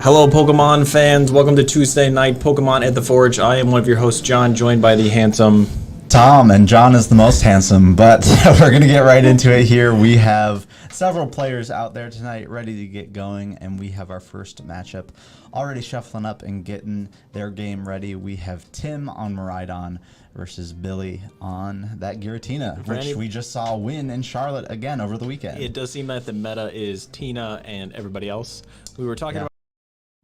Hello, Pokemon fans. Welcome to Tuesday Night Pokemon at the Forge. I am one of your hosts, John, joined by the handsome Tom, and John is the most handsome, but we're going to get right into it here. We have several players out there tonight ready to get going, and we have our first matchup already shuffling up and getting their game ready. We have Tim on Miraidon versus Billy on that Giratina, which we just saw win in Charlotte again over the weekend. It does seem that the meta is Tina and everybody else. We were talking about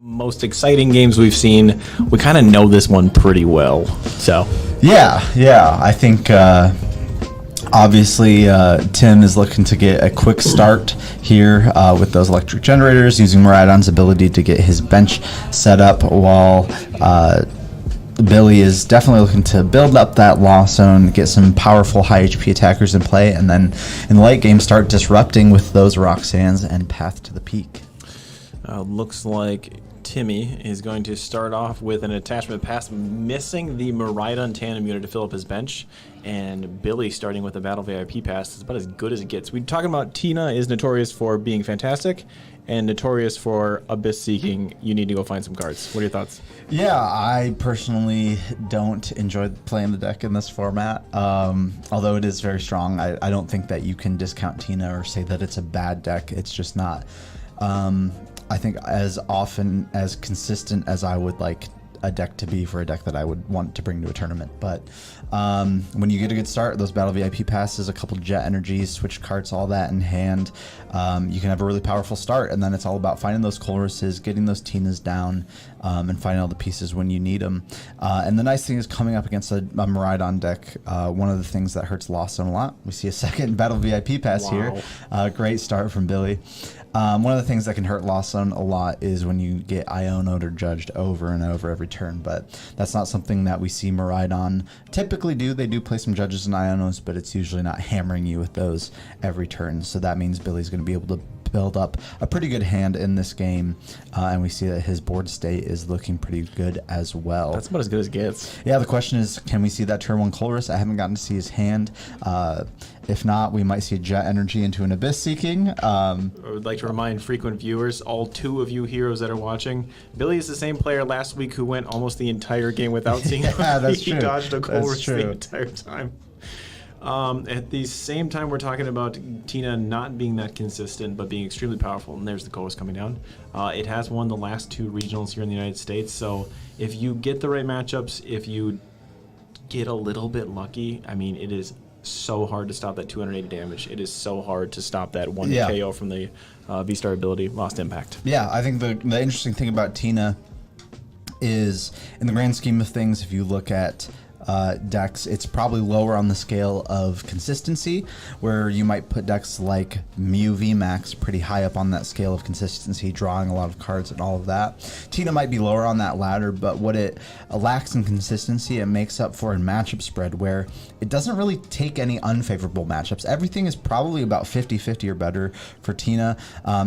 most exciting games we've seen. We kind of know this one pretty well. So yeah, I think obviously Tim is looking to get a quick start here with those electric generators, using Miraidon's ability to get his bench set up, while Billy is definitely looking to build up that Lost Zone, get some powerful high HP attackers in play, and then in the late game start disrupting with those Roxannes and Path to the Peak. Looks like Timmy is going to start off with an attachment pass, missing the Miraidon tandem unit to fill up his bench, and Billy starting with a Battle VIP pass is about as good as it gets. We're talking about Tina is notorious for being fantastic and notorious for abyss seeking. You need to go find some cards. What are your thoughts? Yeah, I personally don't enjoy playing the deck in this format. Although it is very strong, I don't think that you can discount Tina or say that it's a bad deck. It's just not. I think as often as consistent as I would like a deck to be for a deck that I would want to bring to a tournament. But when you get a good start, those Battle VIP passes, a couple Jet Energies, switch cards, all that in hand, you can have a really powerful start. And then it's all about finding those Colruses, getting those Tinas down, and finding all the pieces when you need them. And the nice thing is, coming up against a Miraidon deck, one of the things that hurts Lost Zone a lot, we see a second Battle VIP pass here. Great start from Billy. One of the things that can hurt Lost Zone a lot is when you get Iono'd or judged over and over every turn, but that's not something that we see Miraidon typically do. They do play some judges and Ionos, but it's usually not hammering you with those every turn. So that means Billy's going to be able to build up a pretty good hand in this game, and we see that his board state is looking pretty good as well. That's about as good as it gets. Yeah, the question is, can we see that turn 1 Colress? I haven't gotten to see his hand. If not, we might see a Jet Energy into an Abyss Seeking. I would like to remind frequent viewers, all 2 of you heroes that are watching, Billy is the same player last week who went almost the entire game without seeing that's he true. dodged a Colress the entire time. At the same time, we're talking about Tina not being that consistent, but being extremely powerful. And there's the Colress coming down. It has won the last 2 regionals here in the United States. So if you get the right matchups, if you get a little bit lucky, I mean, it is so hard to stop that 280 damage. It is so hard to stop that 1 KO from the V-Star ability, Lost Impact. Yeah, I think the interesting thing about Tina is, in the grand scheme of things, if you look at decks, it's probably lower on the scale of consistency, where you might put decks like Mew VMAX pretty high up on that scale of consistency, drawing a lot of cards and all of that. Tina might be lower on that ladder, but what it lacks in consistency, it makes up for in matchup spread, where it doesn't really take any unfavorable matchups. Everything is probably about 50-50 or better for Tina.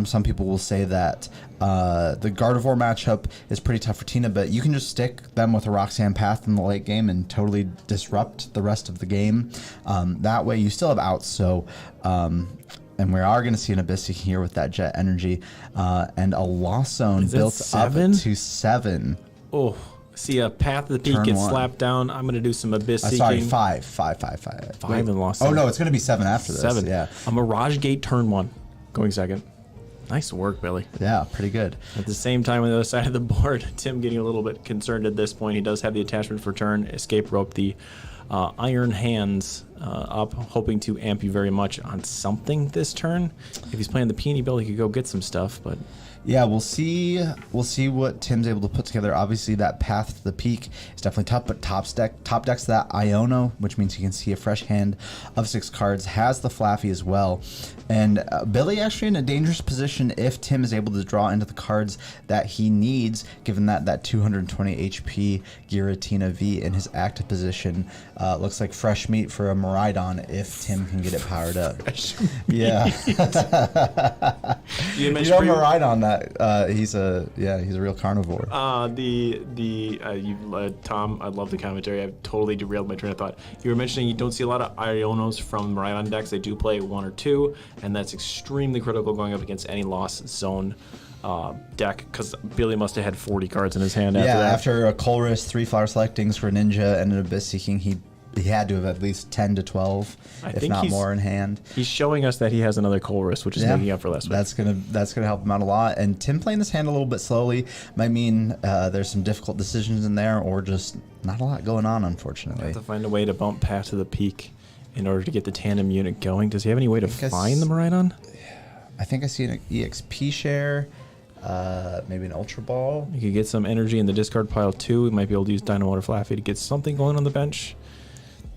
Some people will say that the Gardevoir matchup is pretty tough for Tina, but you can just stick them with a Roxanne Path in the late game and totally disrupt the rest of the game. That way you still have outs. So and we are going to see an Abyss here with that Jet Energy, and a Lost Zone built up to 7. Oh, see a Path to the Peak get slapped down. I'm going to do some Abyss seeking. Sorry, 5 and Lost Zone. Oh no, it's going to be 7 after this. 7. Yeah. A Mirage Gate turn 1, going second. Nice work, Billy. Yeah, pretty good. At the same time, on the other side of the board, Tim getting a little bit concerned at this point. He does have the attachment for turn. Escape Rope, the Iron Hands up, hoping to amp you very much on something this turn. If he's playing the Peony Bill, he could go get some stuff, but... Yeah, we'll see what Tim's able to put together. Obviously, that Path to the Peak is definitely tough, but top decks that Iono, which means you can see a fresh hand of 6 cards, has the Flaffy as well. And Billy actually in a dangerous position if Tim is able to draw into the cards that he needs, given that 220 HP Giratina V in his active position. Looks like fresh meat for a Miraidon if Tim can get it powered up. Yeah. You Miraidon that. He's a real carnivore. Tom, I love the commentary. I've totally derailed my train of thought. You were mentioning you don't see a lot of Ionos from Miraidon decks. They do play 1 or 2, and that's extremely critical going up against any Lost Zone deck, because Billy must have had 40 cards in his hand after that. After a Colress, 3 Flower Selectings for Ninja, and an Abyss Seeking, he had to have at least 10 to 12, if not more, in hand. He's showing us that he has another Colress, which is making up for last week. That's gonna help him out a lot. And Tim playing this hand a little bit slowly might mean there's some difficult decisions in there, or just not a lot going on, unfortunately. Have to find a way to bump Path to the Peak in order to get the tandem unit going. Does he have any way to find the Miraidon? I think I see an EXP share. Maybe an Ultra Ball. You could get some energy in the discard pile too. We might be able to use Dynamo or Flaffy to get something going on the bench.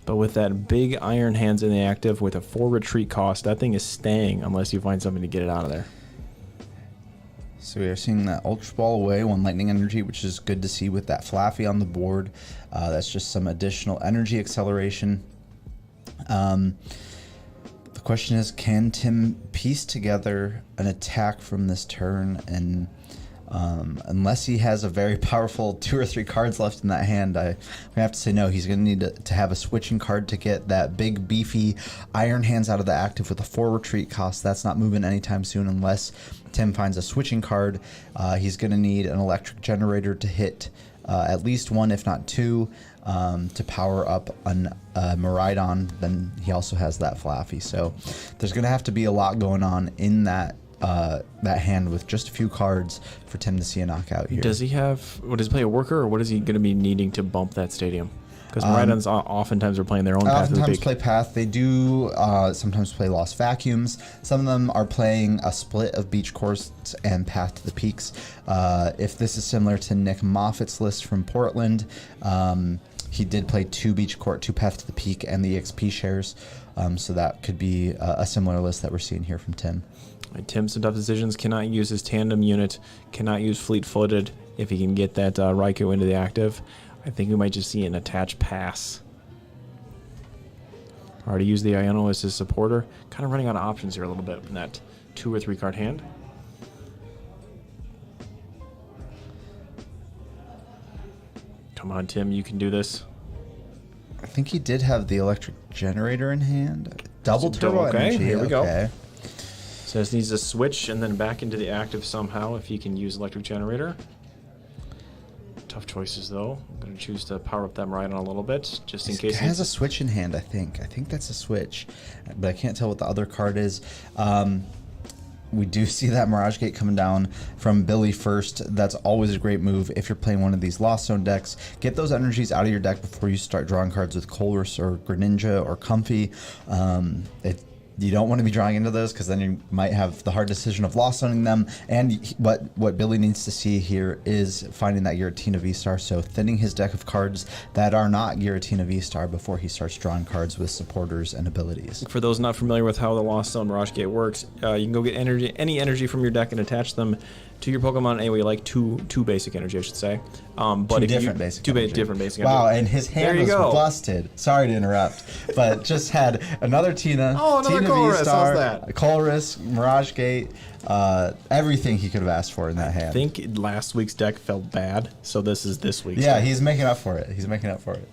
But with that big Iron Hands in the active with a 4 retreat cost, that thing is staying unless you find something to get it out of there. So we are seeing that Ultra Ball away, 1 Lightning Energy, which is good to see with that Flaffy on the board. That's just some additional energy acceleration. The question is, can Tim piece together an attack from this turn? And unless he has a very powerful 2 or 3 cards left in that hand, I have to say no. He's going to need to have a switching card to get that big, beefy Iron Hands out of the active with a 4 retreat cost. That's not moving anytime soon unless Tim finds a switching card. He's going to need an Electric Generator to hit at least 1, if not 2, to power up a Miraidon. Then he also has that Flaffy. So there's going to have to be a lot going on in that hand with just a few cards for Tim to see a knockout here. Does he play a worker, or what is he going to be needing to bump that stadium? Because Miraidons oftentimes are playing their own Path to the Peak. Oftentimes play Path. They do sometimes play Lost Vacuums. Some of them are playing a split of Beach Course and Path to the Peaks. If this is similar to Nick Moffat's list from Portland, he did play 2 Beach Court, 2 Path to the Peak, and the XP shares. So that could be a similar list that we're seeing here from Tim. Tim, some tough decisions. Cannot use his tandem unit. Cannot use fleet-footed if he can get that Raikou into the active. I think we might just see an attached pass. Already use the Iono as his supporter. Kind of running out of options here a little bit in that 2 or 3 card hand. Come on, Tim, you can do this. I think he did have the Electric Generator in hand. Double Turbo Energy. Here we go. So this needs to switch and then back into the active somehow if he can use Electric Generator. Tough choices, though. I'm going to choose to power up that Miraidon a little bit, just in case. He has a switch in hand, I think. I think that's a switch, but I can't tell what the other card is. We do see that Mirage Gate coming down from Billy first. That's always a great move if you're playing one of these Lost Zone decks. Get those energies out of your deck before you start drawing cards with Colress or Greninja or Comfy. You don't want to be drawing into those because then you might have the hard decision of lost zoning them. And what Billy needs to see here is finding that Giratina V-Star, so thinning his deck of cards that are not Giratina V-Star before he starts drawing cards with supporters and abilities. For those not familiar with how the Lost Zone Mirage Gate works, you can go get any energy from your deck and attach them to your Pokemon any way you like. Two basic energy, I should say. But two different basic energy. Wow, and his hand was busted. Sorry to interrupt, but just had another Tina. Another Colress. How's that? Colress, Mirage Gate, everything he could have asked for in that hand. I think last week's deck felt bad, so this is this week's. Yeah, deck. He's making up for it.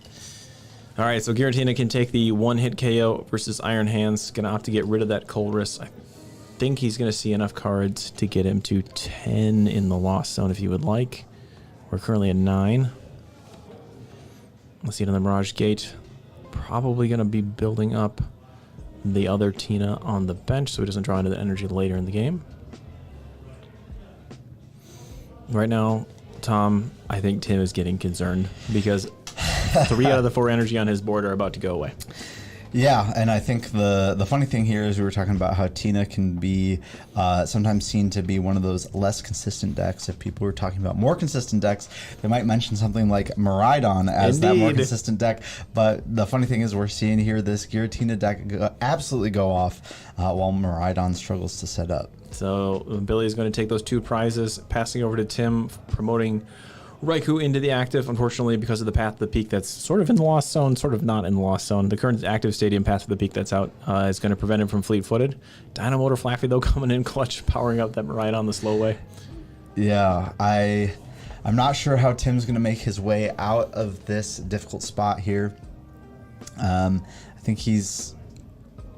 All right, so Giratina can take the one-hit KO versus Iron Hands. Gonna opt to get rid of that Colress. I think he's gonna see enough cards to get him to 10 in the Lost Zone if he would like. We're currently at 9. Let's see another Mirage Gate. Probably gonna be building up the other Tina on the bench so he doesn't draw into the energy later in the game. Right now, Tom, I think Tim is getting concerned because 3 out of the 4 energy on his board are about to go away. Yeah, and I think the funny thing here is we were talking about how Tina can be sometimes seen to be one of those less consistent decks. If people were talking about more consistent decks, they might mention something like Miraidon as that more consistent deck. But the funny thing is we're seeing here this Giratina deck absolutely go off while Miraidon struggles to set up. So Billy is going to take those 2 prizes, passing over to Tim, promoting Raikou into the active, unfortunately, because of the Path to the Peak that's sort of in the Lost Zone, sort of not in the Lost Zone. The current active Stadium Path to the Peak that's out is going to prevent him from fleet-footed. Dynamotor Flaffy, though, coming in clutch, powering up that Miraidon the slow way. Yeah, I'm not sure how Tim's going to make his way out of this difficult spot here. I think he's...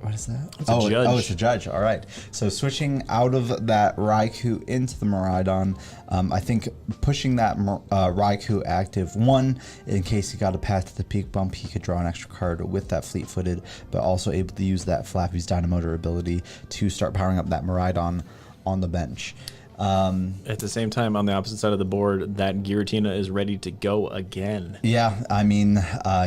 What is that? It's a judge. Oh, it's a judge. All right. So switching out of that Raikou into the Miraidon, I think pushing that Raikou active, one, in case he got a Path to the Peak bump, he could draw an extra card with that fleet-footed, but also able to use that Flappy's Dynamotor ability to start powering up that Miraidon on the bench. At the same time, on the opposite side of the board, that Giratina is ready to go again. Yeah, I mean,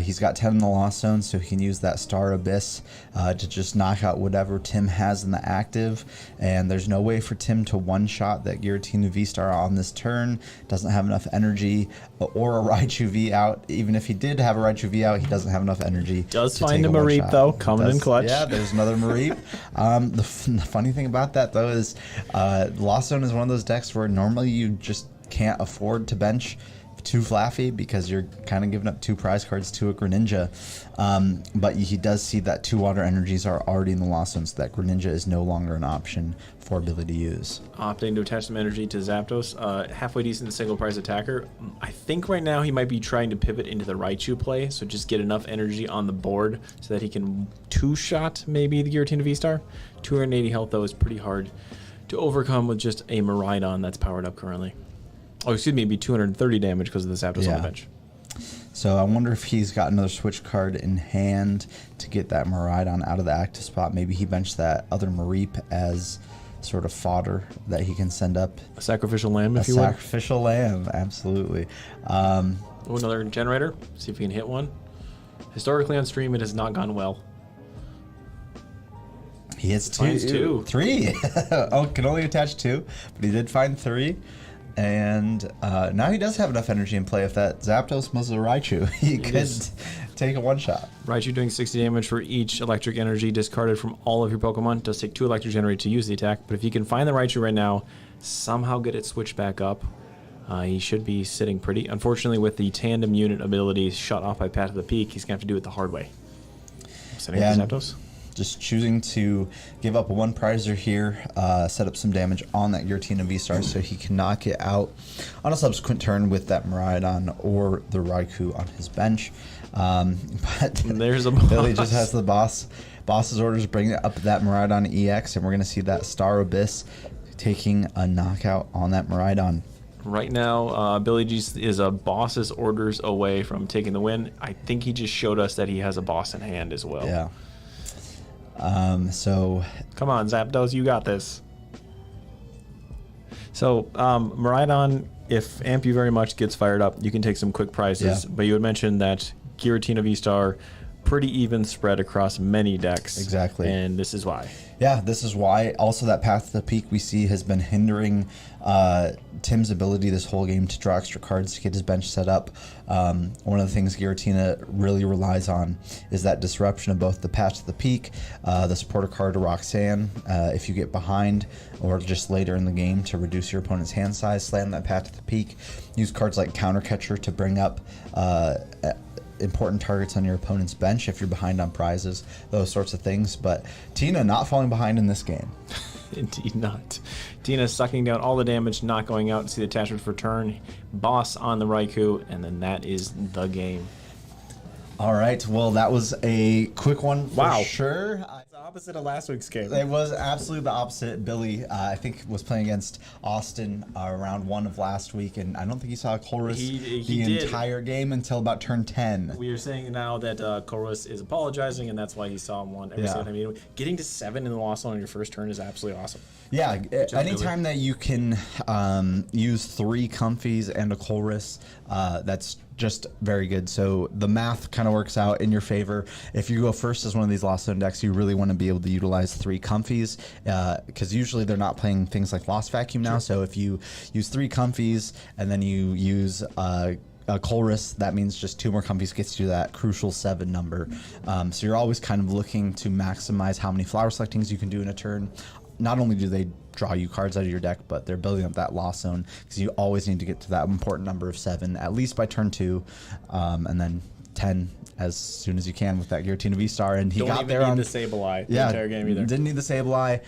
he's got 10 in the Lost Zone, so he can use that Star Abyss to just knock out whatever Tim has in the active. And there's no way for Tim to one-shot that Giratina V-Star on this turn. Doesn't have enough energy, or a Raichu V out. Even if he did have a Raichu V out, he doesn't have enough energy. Does find a Mareep, though, coming in clutch. Yeah, there's another Mareep. The funny thing about that, though, is Lost Zone is one of those decks where normally you just can't afford to bench two Flaffy because you're kind of giving up two prize cards to a Greninja. But he does see that two water energies are already in the Lost Zone, so that Greninja is no longer an option for ability to use. Opting to attach some energy to Zapdos. Halfway decent single prize attacker. I think right now he might be trying to pivot into the Raichu play, so just get enough energy on the board so that he can two-shot maybe the Giratina V-Star. 280 health, though, is pretty hard to overcome with just a Miraidon that's powered up currently. Oh, excuse me, it'd be 230 damage because of the Zapdos on the bench. So I wonder if he's got another switch card in hand to get that Miraidon out of the active spot. Maybe he benched that other Mareep as sort of fodder that he can send up. A sacrificial lamb, if you will. will. A sacrificial lamb, absolutely. Another generator. See if we can hit one. Historically on stream, it has not gone well. He hits two. Three. Oh, can only attach two, but he did find three. And now he does have enough energy in play. If that Zapdos was a Raichu, he could take a one-shot. Raichu doing 60 damage for each electric energy discarded from all of your Pokemon. Does take 2 electric generate to use the attack, but if you can find the Raichu right now, somehow get it switched back up, he should be sitting pretty. Unfortunately, with the tandem unit ability shut off by Path to the Peak, he's going to have to do it the hard way. Setting up the Zapdos. Just choosing to give up a one prizer here, set up some damage on that Giratina V-Star so he can knock it out on a subsequent turn with that Miraidon or the Raikou on his bench. But there's a boss. Billy just has the boss's orders, bring up that Miraidon EX, and we're going to see that Star Abyss taking a knockout on that Miraidon. Right now, Billy G is a boss's orders away from taking the win. I think he just showed us that he has a boss in hand as well. Yeah. So come on, Zapdos, you got this. So Miraidon, if Ampuverymuch gets fired up, you can take some quick prizes. But you had mentioned that Giratina V-Star, pretty even spread across many decks. Exactly. And this is why. Yeah, this is why. Also, that Path to the Peak we see has been hindering Tim's ability this whole game to draw extra cards to get his bench set up. One of the things Giratina really relies on is that disruption of both the Path to the Peak, the supporter card to Roxanne, if you get behind, or just later in the game to reduce your opponent's hand size, slam that Path to the Peak. Use cards like Counter Catcher to bring up important targets on your opponent's bench if you're behind on prizes, those sorts of things. But Tina not falling behind in this game. Indeed not. Tina sucking down all the damage, not going out. See the attachment for turn. Boss on the Raikou, and then that is the game. All right. Well, that was a quick one for sure. Opposite of last week's game. It was absolutely the opposite. Billy, I think, was playing against Austin round 1 of last week, and I don't think he saw Colress the entire game until about turn 10. We are saying now that Colress is apologizing, and that's why he saw him one every single time. Getting to 7 in the loss on your first turn is absolutely awesome. Yeah, anytime that you can use 3 Comfies and a Colress, that's just very good. So the math kind of works out in your favor. If you go first as one of these Lost Zone decks, you really want to be able to utilize 3 Comfies, because usually they're not playing things like Lost Vacuum now. So if you use 3 Comfies and then you use a Colress, that means just 2 more Comfies gets you that crucial 7 number. So you're always kind of looking to maximize how many flower selectings you can do in a turn. Not only do they draw you cards out of your deck, but they're building up that loss zone because you always need to get to that important number of 7 at least by turn 2, and then 10 as soon as you can with that Giratina V-Star. And he Don't got even there need on the Sableye the entire game either. Didn't need the Sableye.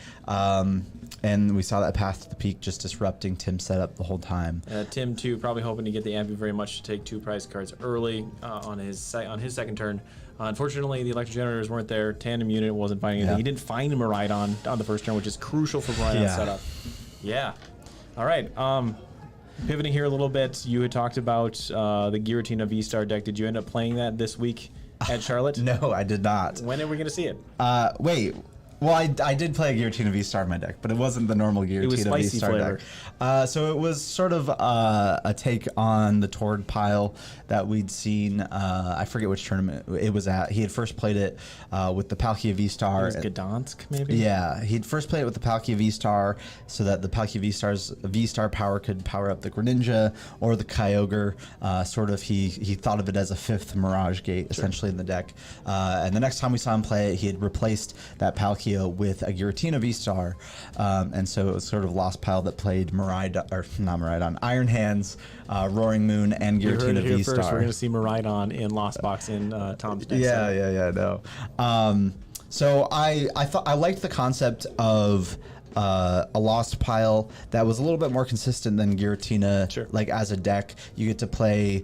And we saw that path to the peak just disrupting Tim's setup the whole time. Tim too, probably hoping to get the Ambu very much to take 2 prize cards early on his second turn. Unfortunately, the electric generators weren't there. Tandem unit wasn't finding anything. Yeah. He didn't find Miraidon on the first turn, which is crucial for Miraidon's setup. Yeah. All right. Pivoting here a little bit, you had talked about the Giratina V-Star deck. Did you end up playing that this week at Charlotte? No, I did not. When are we going to see it? Wait. Well, I did play a Giratina V-Star in my deck, but it wasn't the normal Giratina V-Star deck. So it was sort of a take on the Tord pile that we'd seen. I forget which tournament it was at. He had first played it with the Palkia V-Star. It was Gdansk, maybe? Yeah, he'd first played it with the Palkia V-Star so that the Palkia V-Star's V-Star power could power up the Greninja or the Kyogre. He thought of it as a 5th Mirage Gate, essentially, in the deck. And the next time we saw him play it, he had replaced that Palkia with a Giratina V-Star, and so it was sort of Lost Pile that played Iron Hands, Roaring Moon, and Giratina V-Star. First, we're going to see Miraidon in Lost Box in Tom's deck. No. So I liked the concept of a Lost Pile that was a little bit more consistent than Giratina. Sure. Like as a deck, you get to play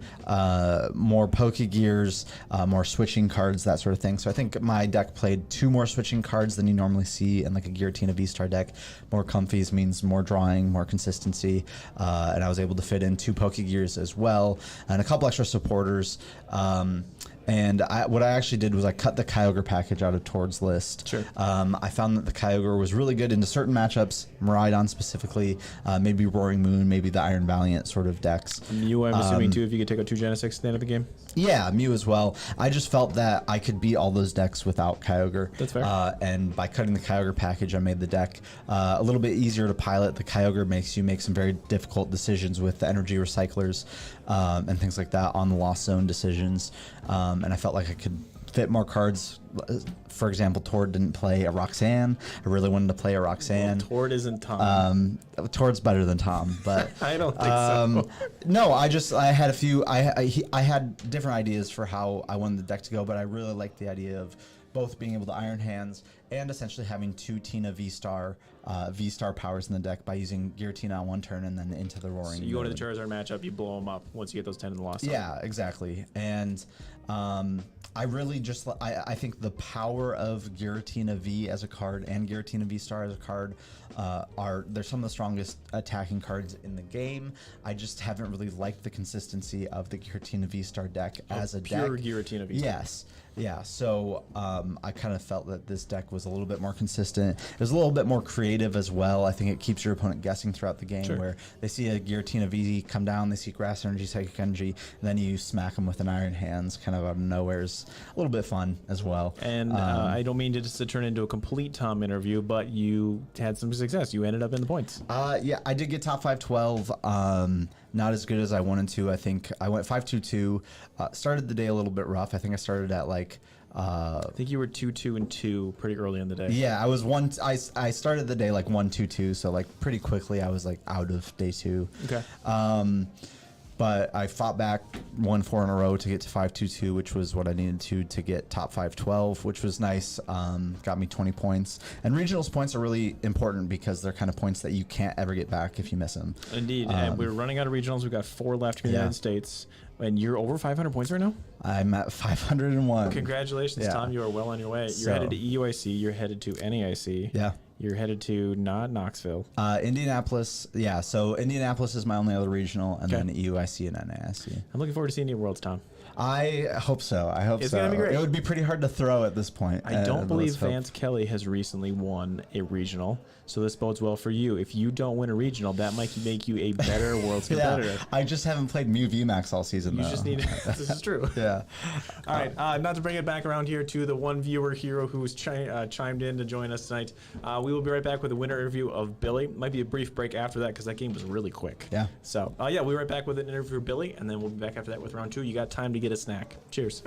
more Pokegears, more switching cards, that sort of thing. So I think my deck played 2 more switching cards than you normally see in like a Giratina V-Star deck. More comfies means more drawing, more consistency, and I was able to fit in 2 Pokegears as well, and a couple extra supporters. And what I actually did was I cut the Kyogre package out of Tord's list. Sure. I found that the Kyogre was really good into certain matchups, Miraidon specifically, maybe Roaring Moon, maybe the Iron Valiant sort of decks. Mew, I'm assuming, too, if you could take out 2 Genesects at the end of the game? Yeah, Mew as well. I just felt that I could beat all those decks without Kyogre. That's fair. And by cutting the Kyogre package, I made the deck a little bit easier to pilot. The Kyogre makes you make some very difficult decisions with the energy recyclers and things like that on the Lost Zone decisions. And I felt like I could fit more cards. For example, Tord didn't play a Roxanne. I really wanted to play a Roxanne. Well, Tord isn't Tom. Tord's better than Tom, but I don't think so. No, I had a few. I had different ideas for how I wanted the deck to go, but I really liked the idea of both being able to Iron Hands and essentially having 2 Tina V-Star powers in the deck by using Giratina on one turn and then into the Roaring. So you go to the Charizard matchup, you blow them up once you get those 10 in the Lost Zone. Yeah, exactly. And I really just I think the power of Giratina V as a card and Giratina V-Star as a card they're some of the strongest attacking cards in the game. I just haven't really liked the consistency of the Giratina V-Star deck as a pure deck. Giratina V-Star. Yes. Yeah, so I kind of felt that this deck was a little bit more consistent. It was a little bit more creative as well. I think it keeps your opponent guessing throughout the game, where they see a Giratina V come down, they see Grass Energy, Psychic Energy, and then you smack them with an Iron Hands kind of out of nowhere. Is a little bit fun as well. And I don't mean to turn into a complete Tom interview, but you had some success. You ended up in the points. Yeah, I did get top 512. Not as good as I wanted to. I think I went 5-2-2. Started the day a little bit rough. I think I started at like. I think you were 2-2-2 pretty early in the day. Yeah, I was one. I started the day like 1-2-2. So like pretty quickly, I was like out of day 2. Okay. But I fought back 1-4 in a row to get to 5-2-2, which was what I needed to get top 512, which was nice. Got me 20 points. And regionals points are really important because they're kind of points that you can't ever get back if you miss them. Indeed. And we're running out of regionals. We've got 4 left here in the United States. And you're over 500 points right now? I'm at 501. Congratulations, Tom. You are well on your way. You're headed to EUIC. You're headed to NAIC. Yeah. You're headed to not Knoxville. Indianapolis. Yeah, so Indianapolis is my only other regional, and then EUIC and NAIC. I'm looking forward to seeing you at Worlds, Tom. I hope so. I hope it's so. Gonna be great. It would be pretty hard to throw at this point. I don't believe Vance Kelly has recently won a regional, so this bodes well for you. If you don't win a regional, that might make you a better Worlds competitor. I just haven't played Mew VMAX all season, You though. just need this is true. Yeah. All right, not to bring it back around here to the one viewer hero who's chimed in to join us tonight. We will be right back with a winner interview of Billy. Might be a brief break after that because that game was really quick. Yeah. So, we'll be right back with an interview of Billy, and then we'll be back after that with round 2. You got time to get a snack. Cheers.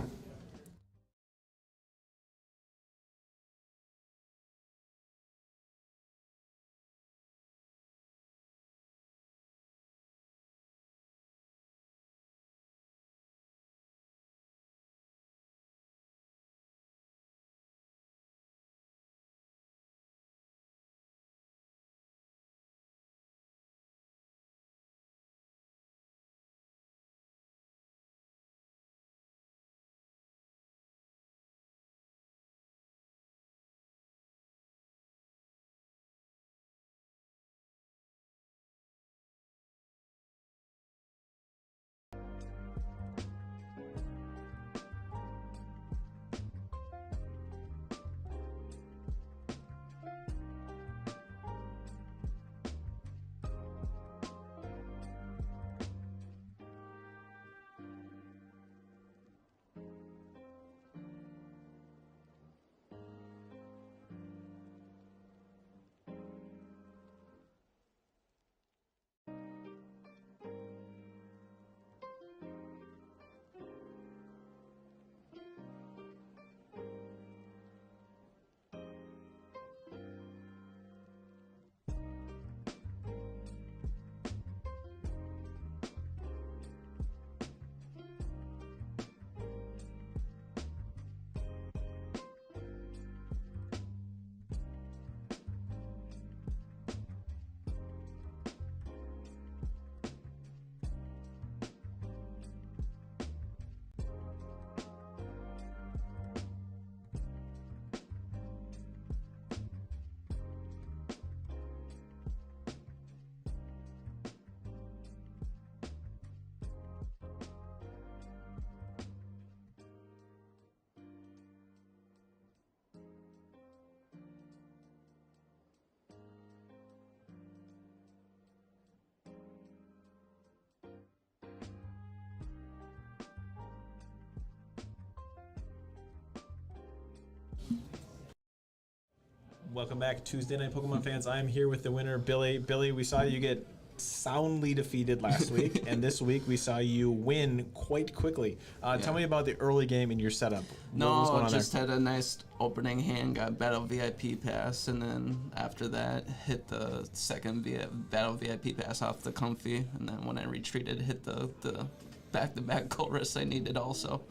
Welcome back, Tuesday Night Pokemon fans. I am here with the winner, Billy. Billy, we saw you get soundly defeated last week, and this week we saw you win quite quickly. Tell me about the early game and your setup. What was going No, on just there? had a nice opening hand, got Battle VIP Pass, and then after that, hit the second Battle VIP Pass off the Comfy, and then when I retreated, hit the back-to-back Colress I needed also,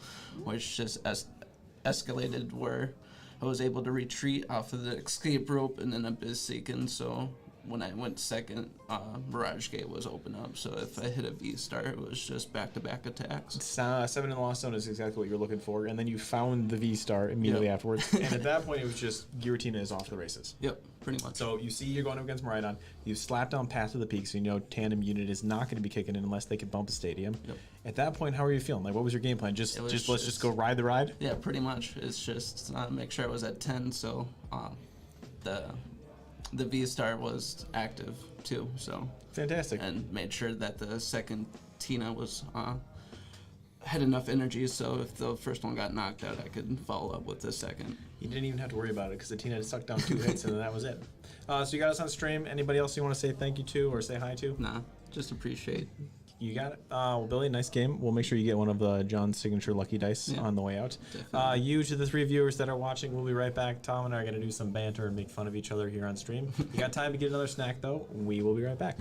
which just escalated where I was able to retreat off of the Escape Rope and then Abyss Seeking, so when I went second, Mirage Gate was open up, so if I hit a V-Star, it was just back-to-back attacks. 7 in the Lost Zone is exactly what you're looking for, and then you found the V-Star immediately Yep. afterwards, and at that point it was just Giratina is off the races. Yep, pretty much. So you see you're going up against Miraidon, you slapped down Path to the Peak, so you know Tandem Unit is not going to be kicking in unless they can bump the stadium. Yep. At that point, how are you feeling? Like, what was your game plan? Just It was let's just go ride the ride? Yeah, pretty much. It's just make sure I was at 10, so the V-Star was active too, so. Fantastic. And made sure that the second Tina was had enough energy, so if the first one got knocked out, I could follow up with the second. You didn't even have to worry about it because the Tina had sucked down 2 hits and then that was it. So you got us on stream. Anybody else you want to say thank you to or say hi to? Nah, just appreciate. You got it. Well, Billy, nice game. We'll make sure you get one of John's signature lucky dice Yeah, on the way out. definitely. You to the 3 viewers that are watching, we'll be right back. Tom and I are going to do some banter and make fun of each other here on stream. You got time to get another snack, though. We will be right back.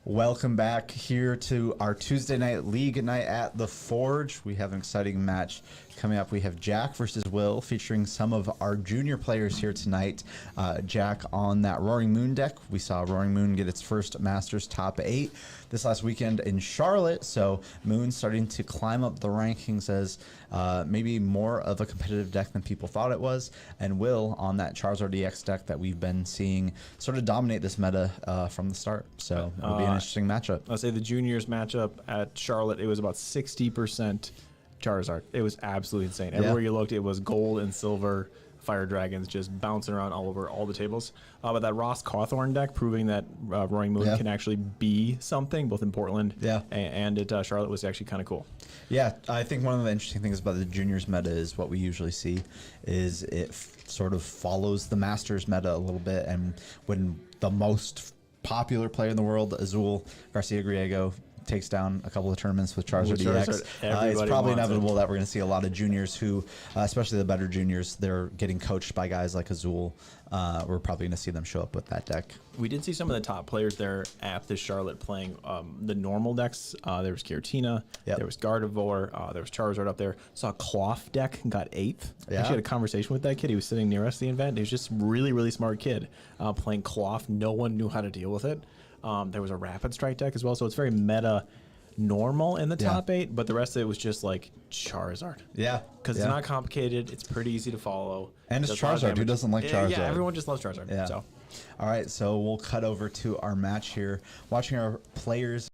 Welcome back here to our Tuesday night league night at the Forge. We have an exciting match coming up. We have Jack versus Will, featuring some of our junior players here tonight. Jack on that Roaring Moon deck. We saw Roaring Moon get its first Masters top 8 this last weekend in Charlotte. So Moon starting to climb up the rankings as maybe more of a competitive deck than people thought it was. And Will on that Charizard EX deck that we've been seeing sort of dominate this meta from the start. So it'll be an interesting matchup. I'll say the juniors matchup at Charlotte, it was about 60% Charizard. It was absolutely insane. Everywhere you looked, it was gold and silver fire dragons just bouncing around all over all the tables. But that Ross Cawthorn deck proving that Roaring Moon can actually be something, both in Portland and at Charlotte, was actually kind of cool. Yeah, I think one of the interesting things about the juniors meta is what we usually see is it sort of follows the Masters meta a little bit, and when the most popular player in the world, Azul Garcia Griego, takes down a couple of tournaments with Charizard EX. It's probably inevitable that we're going to see a lot of juniors who, especially the better juniors, they're getting coached by guys like Azul. We're probably going to see them show up with that deck. We did see some of the top players there at the Charlotte playing the normal decks. There was Giratina, there was Gardevoir, there was Charizard up there. Saw a Cloth deck, got 8th. Actually had a conversation with that kid. He was sitting near us at the event. He was just really, really smart kid playing Cloth. No one knew how to deal with it. There was a Rapid Strike deck as well, so it's very meta normal in the top 8, but the rest of it was just like Charizard. Yeah. Because it's not complicated. It's pretty easy to follow. And it's Charizard. Who doesn't like Charizard? Yeah, everyone just loves Charizard. Yeah. So. All right, so we'll cut over to our match here. Watching our players.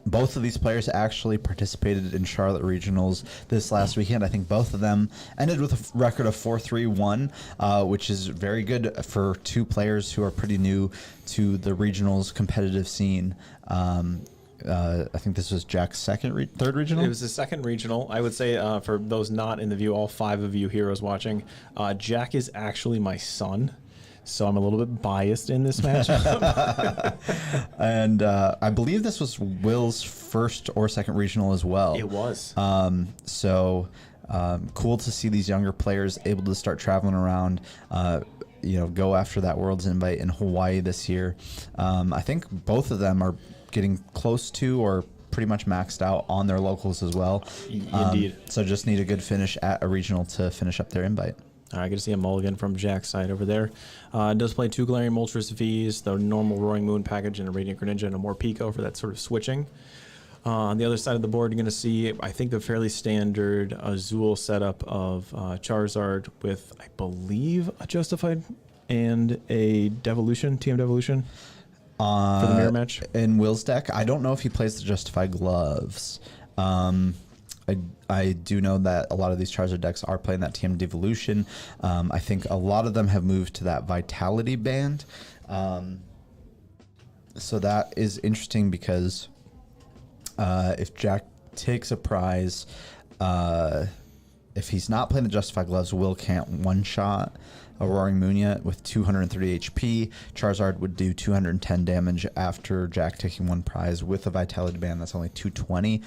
Both of these players actually participated in Charlotte Regionals this last weekend. I think both of them ended with a record of 4-3-1, which is very good for two players who are pretty new to the regionals competitive scene. I think this was Jack's third regional? It was the second regional. I would say for those not in the view, all 5 of you heroes watching, Jack is actually my son. So I'm a little bit biased in this matchup. And I believe this was Will's first or second regional as well. It was. Cool to see these younger players able to start traveling around, go after that World's Invite in Hawaii this year. I think both of them are getting close to or pretty much maxed out on their locals as well. Indeed. So just need a good finish at a regional to finish up their invite. All right, good to see a mulligan from Jack's side over there. Does play 2 Galarian Moltres Vs, the normal Roaring Moon package, and a Radiant Greninja, and a Morpeko for that sort of switching. On the other side of the board, you're going to see, I think, the fairly standard Azul setup of Charizard with, I believe, a Justified and a Devolution, TM Devolution, for the mirror match. In Will's deck, I don't know if he plays the Justified Gloves. I do know that a lot of these Charizard decks are playing that TM Devolution. I think a lot of them have moved to that Vitality band. So that is interesting because if Jack takes a prize, if he's not playing the Justified Gloves, Will can't one-shot a Roaring Moon yet with 230 HP. Charizard would do 210 damage after Jack taking 1 prize. With a Vitality band, that's only 220.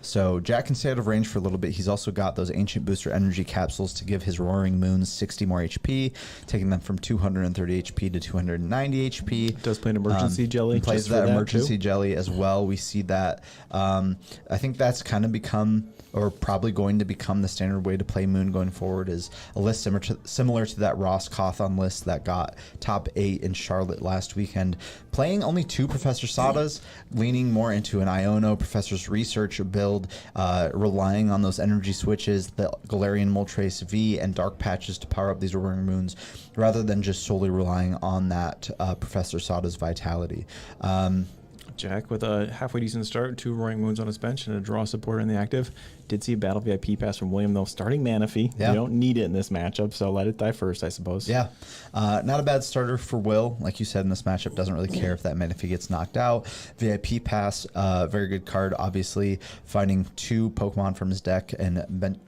So Jack can stay out of range for a little bit. He's also got those Ancient Booster Energy Capsules to give his Roaring Moons 60 more HP, taking them from 230 HP to 290 HP. Does play an Emergency Jelly. Plays that Emergency Jelly as well. We see that. I think that's kind of become, or probably going to become, the standard way to play Moon going forward, is a list similar to that Ross Cawthon list that got top 8 in Charlotte last weekend. Playing only 2 Professor Sadas, leaning more into an Iono Professor's Research build, relying on those energy switches, the Galarian Moltres V and Dark Patches to power up these Roaring Moons, rather than just solely relying on that Professor Sadas Vitality. Jack with a halfway decent start, 2 Roaring Moons on his bench, and a draw supporter in the active. Did see a Battle VIP pass from William, though, starting Manaphy. You don't need it in this matchup, so let it die first, I suppose. Yeah. Not a bad starter for Will. Like you said, in this matchup, doesn't really care if that Manaphy gets knocked out. VIP pass, very good card, obviously. Finding 2 Pokemon from his deck and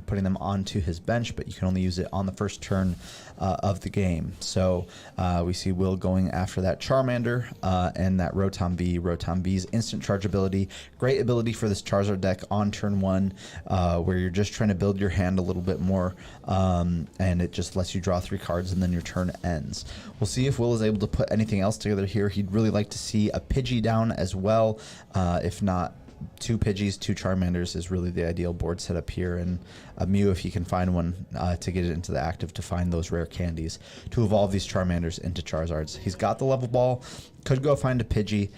putting them onto his bench, but you can only use it on the first turn of the game. So we see Will going after that Charmander and that Rotom V, Rotom Pokemon V's instant charge ability. Great ability for this Charizard deck on turn 1, where you're just trying to build your hand a little bit more, and it just lets you draw 3 cards and then your turn ends. We'll see if Will is able to put anything else together here. He'd really like to see a Pidgey down as well. If not, 2 Pidgeys, 2 Charmanders is really the ideal board setup here, and a Mew if he can find one to get it into the active to find those rare candies to evolve these Charmanders into Charizards. He's got the level ball, could go find a Pidgey.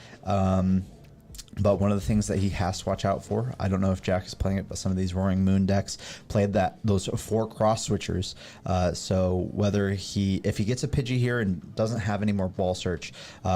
But one of the things that he has to watch out for, I don't know if Jack is playing it, but some of these Roaring Moon decks played those 4 cross switchers. So if he gets a Pidgey here and doesn't have any more ball search,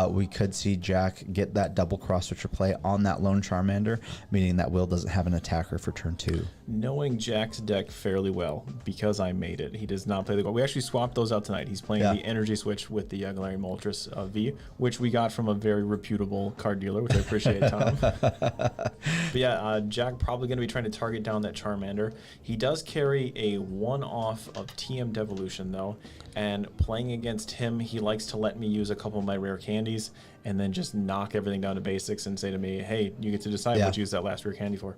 we could see Jack get that double cross switcher play on that lone Charmander, meaning that Will doesn't have an attacker for turn 2. Knowing Jack's deck fairly well, because I made it, he does not play the gold. We actually swapped those out tonight. He's playing the Energy Switch with the Galarian Moltres V, which we got from a very reputable card dealer, which I appreciate, Tom. But yeah, Jack probably going to be trying to target down that Charmander. He does carry a 1-off of TM Devolution, though, and playing against him, he likes to let me use a couple of my rare candies and then just knock everything down to basics and say to me, hey, you get to decide what to use that last rare candy for.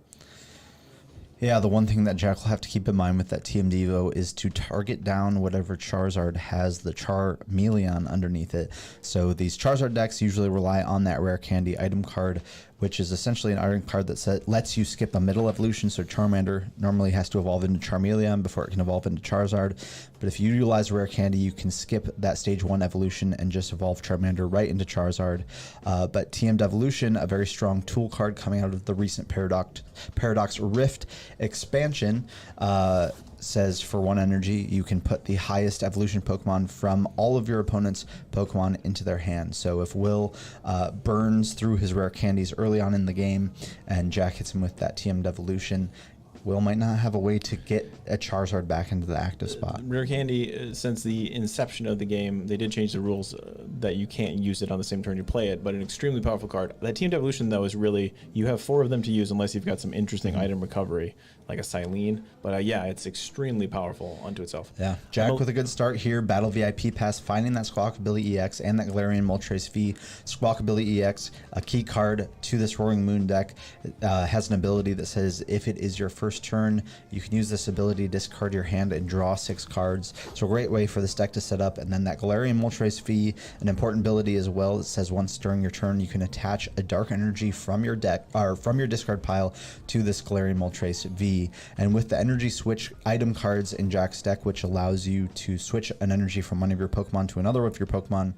Yeah, the one thing that Jack will have to keep in mind with that TM Devo is to target down whatever Charizard has the Charmeleon underneath it. So these Charizard decks usually rely on that rare candy item card, which is essentially an item card that lets you skip a middle evolution. So Charmander normally has to evolve into Charmeleon before it can evolve into Charizard. But if you utilize rare candy, you can skip that stage 1 evolution and just evolve Charmander right into Charizard. But TM Devolution, a very strong tool card coming out of the recent Paradox Rift expansion, says for 1 energy, you can put the highest evolution Pokemon from all of your opponent's Pokemon into their hand. So if Will burns through his rare candies early on in the game and Jack hits him with that TM Devolution, Will might not have a way to get a Charizard back into the active spot. Rare Candy, since the inception of the game, they did change the rules that you can't use it on the same turn you play it, but an extremely powerful card. That TM Devolution, though, is really, you have 4 of them to use unless you've got some interesting item recovery, like a Silene. But yeah, it's extremely powerful unto itself. Yeah, Jack with a good start here. Battle VIP Pass, finding that Squawkabilly EX and that Galarian Moltres V. Squawkabilly EX, a key card to this Roaring Moon deck, has an ability that says if it is your first turn, you can use this ability to discard your hand and draw 6 cards. So a great way for this deck to set up. And then that Galarian Moltres V, an important ability as well. It says once during your turn, you can attach a dark energy from your deck or from your discard pile to this Galarian Moltres V. And with the energy switch item cards in Jack's deck, which allows you to switch an energy from one of your Pokemon to another of your Pokemon,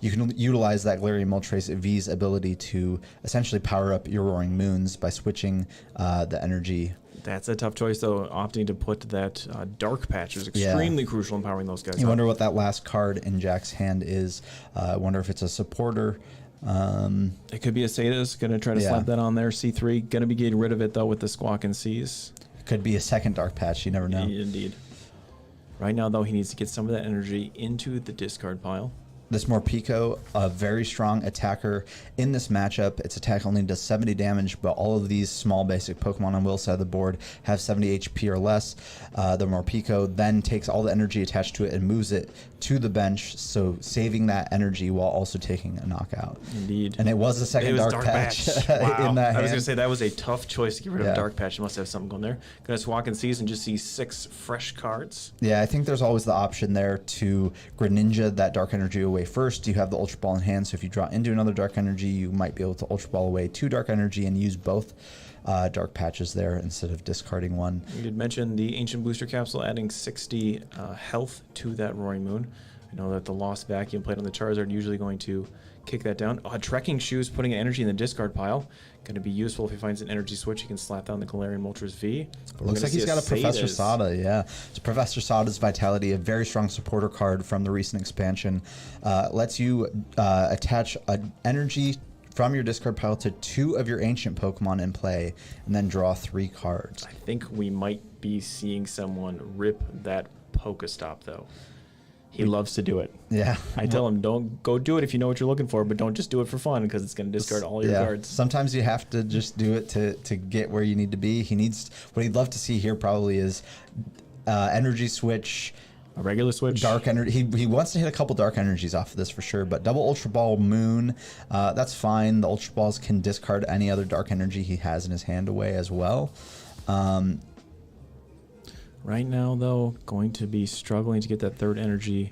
you can utilize that Galarian Moltres V's ability to essentially power up your Roaring Moons by switching the energy. That's a tough choice, though. Opting to put that Dark Patch is extremely crucial in powering those guys. You wonder what that last card in Jack's hand is. I wonder if it's a supporter. It could be a Sadus, going to try to slap that on there. C3, going to be getting rid of it, though, with the Squawk and Seas. Could be a second Dark Patch. You never know. Indeed. Right now, though, he needs to get some of that energy into the discard pile. This Morpeko, a very strong attacker in this matchup. Its attack only does 70 damage, but all of these small basic Pokemon on Will's side of the board have 70 HP or less. The Morpeko then takes all the energy attached to it and moves it to the bench, so saving that energy while also taking a knockout. Indeed. And it was the second Dark Patch wow. in that hand. I was going to say that was a tough choice to get rid of Dark Patch. You must have something going there. Going to Squawk and Seas and just see 6 fresh cards. Yeah, I think there's always the option there to Greninja that Dark Energy away first. You have the Ultra Ball in hand, so if you draw into another Dark Energy, you might be able to Ultra Ball away 2 Dark Energy and use both Dark Patches there instead of discarding one. You did mention the Ancient Booster Capsule adding 60 health to that Roaring Moon. I know that the Lost Vacuum played on the Charizard usually going to kick that down. Trekking Shoes, putting energy in the discard pile. Going to be useful if he finds an energy switch. He can slap down the Galarian Moltres V. Looks like he's got a Professor Sada, yeah. So Professor Sada's Vitality, a very strong supporter card from the recent expansion. Lets you attach an energy from your discard pile to 2 of your ancient Pokemon in play, and then draw 3 cards. I think we might be seeing someone rip that Pokestop, though. He loves to do it. Yeah. I tell him, don't go do it if you know what you're looking for, but don't just do it for fun because it's going to discard all your cards. Sometimes you have to just do it to get where you need to be. What he'd love to see here probably is energy switch, A regular switch? Dark energy. He wants to hit a couple dark energies off of this for sure, but double Ultra Ball Moon, that's fine. The Ultra Balls can discard any other dark energy he has in his hand away as well. Right now, though, going to be struggling to get that third energy.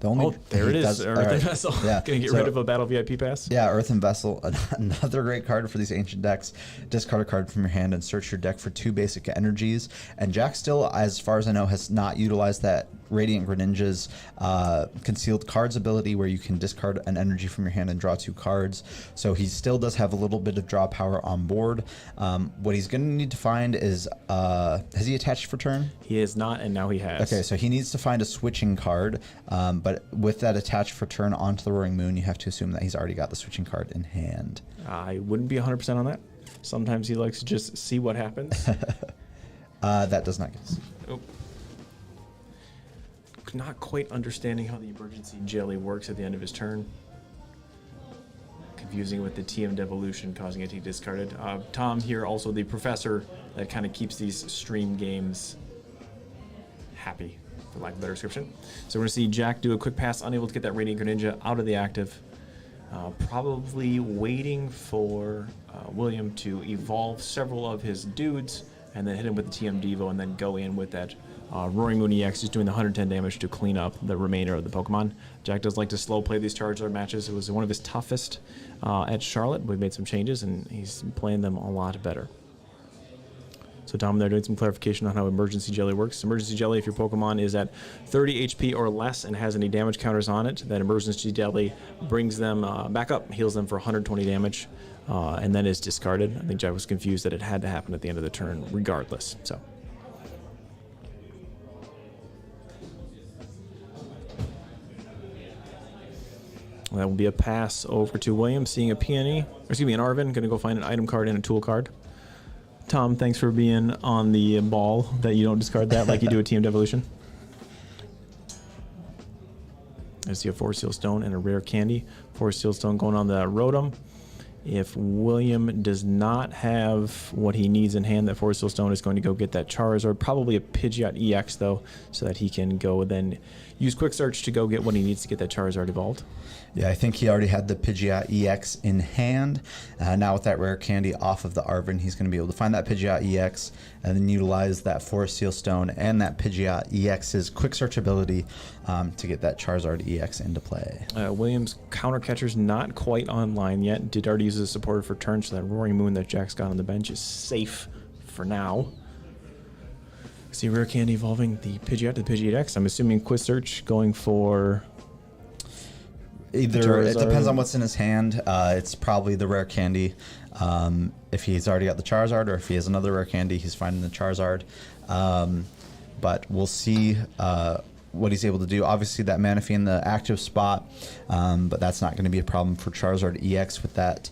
The only There it is. Earthen right. Vessel. Yeah. Gonna get rid of a Battle VIP pass. Yeah, Earthen Vessel, another great card for these ancient decks. Discard a card from your hand and search your deck for 2 basic energies. And Jack still, as far as I know, has not utilized that Radiant Greninja's concealed cards ability where you can discard an energy from your hand and draw 2 cards. So he still does have a little bit of draw power on board. What he's going to need to find is, has he attached for turn? He is not, and now he has. Okay, so he needs to find a switching card, but with that attached for turn onto the Roaring Moon, you have to assume that he's already got the switching card in hand. I wouldn't be 100% on that. Sometimes he likes to just see what happens. That does not get us. Oh. Not quite understanding how the emergency jelly works at the end of his turn. Confusing with the TM Devolution, causing it to be discarded. Tom here, also the professor that kind of keeps these stream games happy, for lack of a better description. So we're going to see Jack do a quick pass, unable to get that Radiant Greninja out of the active. Probably waiting for William to evolve several of his dudes and then hit him with the TM Devo and then go in with that Roaring Moon EX, just doing the 110 damage to clean up the remainder of the Pokemon. Jack does like to slow play these Charizard matches. It was one of his toughest at Charlotte. We've made some changes and he's playing them a lot better. So Tom, they're doing some clarification on how Emergency Jelly works. Emergency Jelly, if your Pokemon is at 30 HP or less and has any damage counters on it, that Emergency Jelly brings them back up, heals them for 120 damage, and then is discarded. I think Jack was confused that it had to happen at the end of the turn regardless. So. That will be a pass over to William, seeing a peony, or excuse me, an Arven, going to go find an item card and a tool card. Tom, thanks for being on the ball that you don't discard that like you do a TM Devolution. I see a Forest Seal Stone and a rare candy. Forest Seal Stone going on the Rotom. If William does not have what he needs in hand, that Forest Seal Stone is going to go get that Charizard, probably a Pidgeot EX though, so that he can go then use Quick Search to go get what he needs to get that Charizard evolved. Yeah, I think he already had the Pidgeot EX in hand. Now with that rare candy off of the Arven, he's going to be able to find that Pidgeot EX and then utilize that Forest Seal Stone and that Pidgeot EX's Quick Search ability to get that Charizard EX into play. Williams' counter catcher's not quite online yet. Did already use his supporter for turn, so that Roaring Moon that Jack's got on the bench is safe for now. See rare candy evolving the Pidgeot to the Pidgeot X. I'm assuming Quick Search going for... Either it depends on what's in his hand. It's probably the rare candy. If he's already got the Charizard, or if he has another rare candy, he's finding the Charizard. But we'll see what he's able to do. Obviously, that Manaphy in the active spot, but that's not going to be a problem for Charizard EX with that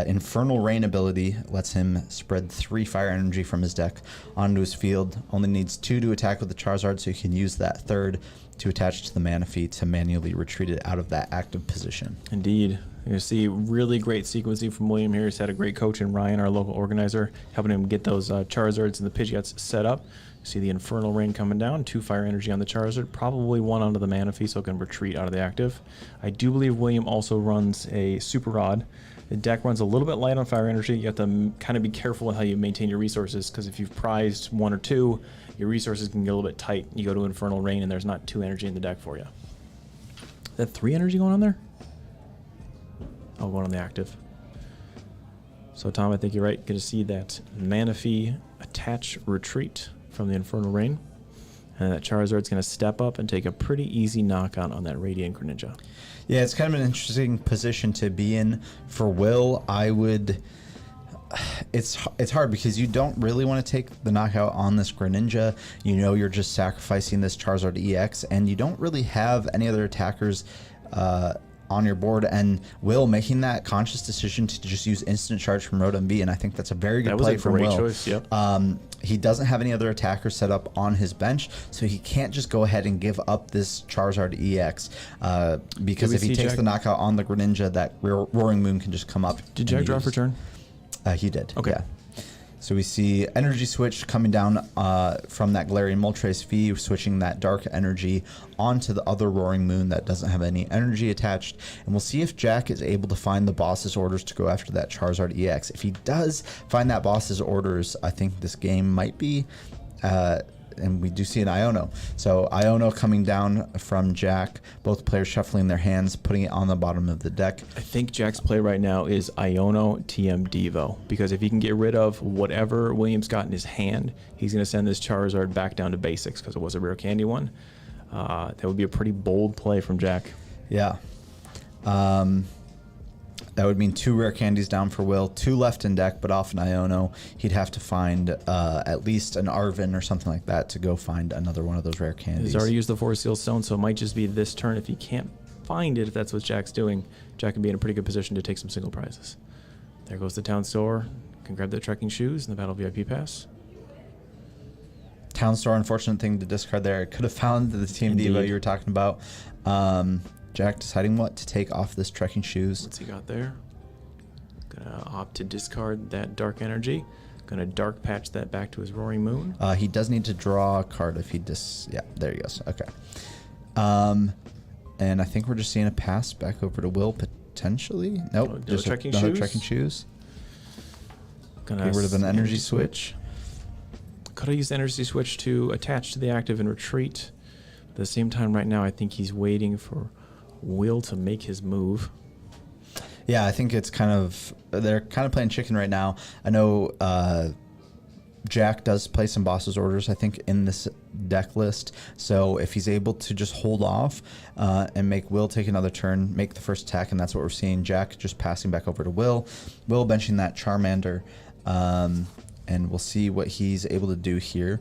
Infernal Rain ability. Lets him spread 3 fire energy from his deck onto his field. Only needs 2 to attack with the Charizard, so he can use that third to attach to the Manaphy to manually retreat it out of that active position. Indeed. You see really great sequencing from William here. He's had a great coach in Ryan, our local organizer, helping him get those Charizards and the Pidgeots set up. You see the Infernal Rain coming down, 2 fire energy on the Charizard, probably 1 onto the Manaphy so it can retreat out of the active. I do believe William also runs a Super Rod. The deck runs a little bit light on fire energy. You have to kind of be careful with how you maintain your resources, because if you've prized 1 or 2, your resources can get a little bit tight. You go to Infernal Rain and there's not 2 energy in the deck for you. Is that 3 energy going on there? Oh, going on the active. So Tom, I think you're right. Going to see that Manaphy attach retreat from the Infernal Rain. And that Charizard's going to step up and take a pretty easy knockout on that Radiant Greninja. Yeah, it's kind of an interesting position to be in for Will. I would... It's hard because you don't really want to take the knockout on this Greninja. You know you're just sacrificing this Charizard EX, and you don't really have any other attackers on your board. And Will making that conscious decision to just use Instant Charge from Rotom B, and I think that's a very good play from Will. That was a great choice, yep. He doesn't have any other attackers set up on his bench, so he can't just go ahead and give up this Charizard EX because if he takes the knockout on the Greninja, that Roaring Moon can just come up. Did Jack draw for turn? He did. Okay. Yeah. So we see energy switch coming down from that Galarian Moltres V, switching that dark energy onto the other Roaring Moon that doesn't have any energy attached. And we'll see if Jack is able to find the boss's orders to go after that Charizard EX. If he does find that boss's orders, I think this game might be... and we do see an Iono. So Iono coming down from Jack, both players shuffling their hands, putting it on the bottom of the deck. I think Jack's play right now is Iono TM Devo, because if he can get rid of whatever William's got in his hand, he's going to send this Charizard back down to basics because it was a rare candy one. That would be a pretty bold play from Jack. Yeah. That would mean 2 rare candies down for Will, 2 left in deck, but off an Iono, he'd have to find at least an Arven or something like that to go find another one of those rare candies. He's already used the Forest Seal Stone, so it might just be this turn. If he can't find it, if that's what Jack's doing, Jack can be in a pretty good position to take some single prizes. There goes the Town Store. Can grab the trekking shoes and the Battle VIP Pass. Town Store, unfortunate thing to discard there. Could have found the Team Indeed. Devo you were talking about. Jack deciding what to take off this trekking shoes. What's he got there? Gonna opt to discard that Dark Energy. Gonna Dark Patch that back to his Roaring Moon. He does need to draw a card if he yeah, there he goes. Okay. And I think we're just seeing a pass back over to Will potentially. Nope. Another Just trekking another shoes? trekking shoes. Gonna Get rid of an energy energy switch. Could have used the energy switch to attach to the active and retreat. At the same time, right now, I think he's waiting for Will to make his move. Yeah, I think it's they're kind of playing chicken right now. I know Jack does play some boss's orders, I think, in this deck list. So if he's able to just hold off and make Will take another turn, make the first attack, and that's what we're seeing. Jack just passing back over to Will. Will benching that Charmander. And we'll see what he's able to do here.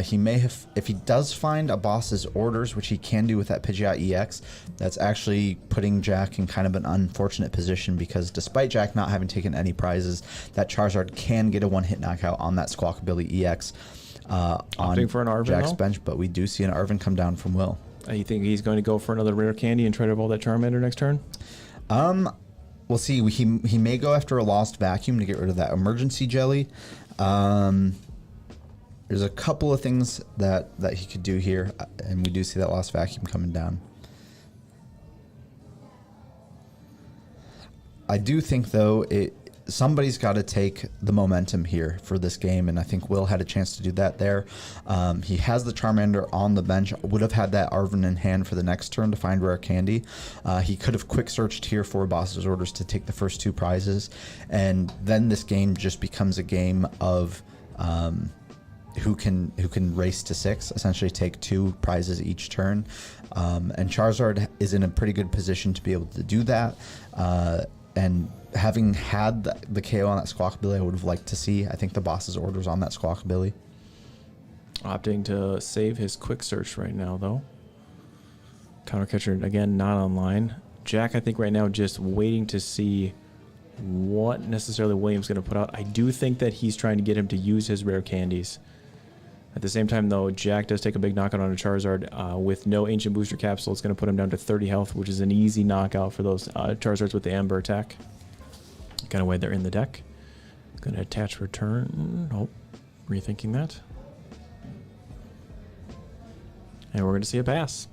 He may have, if he does find a boss's orders, which he can do with that Pidgeot EX, that's actually putting Jack in kind of an unfortunate position, because despite Jack not having taken any prizes, that Charizard can get a one-hit knockout on that Squawkabilly EX on for an Arven, Jack's though? bench, but we do see an Arven come down from Will. You think he's going to go for another rare candy and try to roll that Charmander next turn? We'll see. He may go after a Lost Vacuum to get rid of that emergency jelly. There's a couple of things that he could do here, and we do see that Lost Vacuum coming down. I do think, though, somebody's got to take the momentum here for this game, and I think Will had a chance to do that there. He has the Charmander on the bench, would have had that Arven in hand for the next turn to find rare candy. He could have quick searched here for boss's orders to take the first 2 prizes, and then this game just becomes a game of who can race to 6, essentially take 2 prizes each turn. And Charizard is in a pretty good position to be able to do that. And having had the KO on that Squawkabilly, I would have liked to see, I think, the boss's orders on that Squawkabilly. Opting to save his quick search right now, though. Counter Catcher, again, not online. Jack, I think, right now, just waiting to see what necessarily William's going to put out. I do think that he's trying to get him to use his rare candies. At the same time, though, Jack does take a big knockout on a Charizard with no Ancient Booster Capsule. It's going to put him down to 30 health, which is an easy knockout for those Charizards with the Amber attack. Kind of way they're in the deck. Going to attach return. Oh, rethinking that. And we're going to see a pass.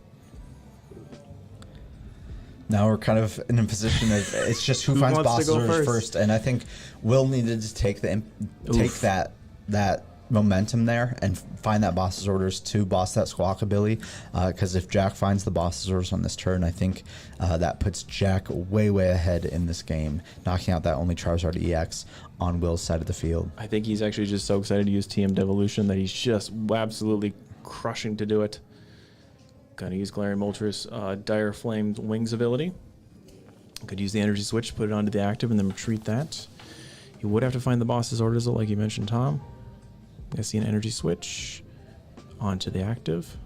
Now we're kind of in a position of it's just who Who finds wants to boss's go orders first? first, and I think Will needed to take that momentum there and find that boss's orders to boss that Squawkabilly, because if Jack finds the boss's orders on this turn, I think that puts Jack way ahead in this game, knocking out that only Charizard EX on Will's side of the field. I think he's actually just so excited to use TM Devolution that he's just absolutely crushing to do it. Gonna use Galarian Moltres' Dire Flame Wings ability. Could use the energy switch, put it onto the active, and then retreat that. He would have to find the boss's orders, though, like you mentioned, Tom. I see an energy switch onto the active.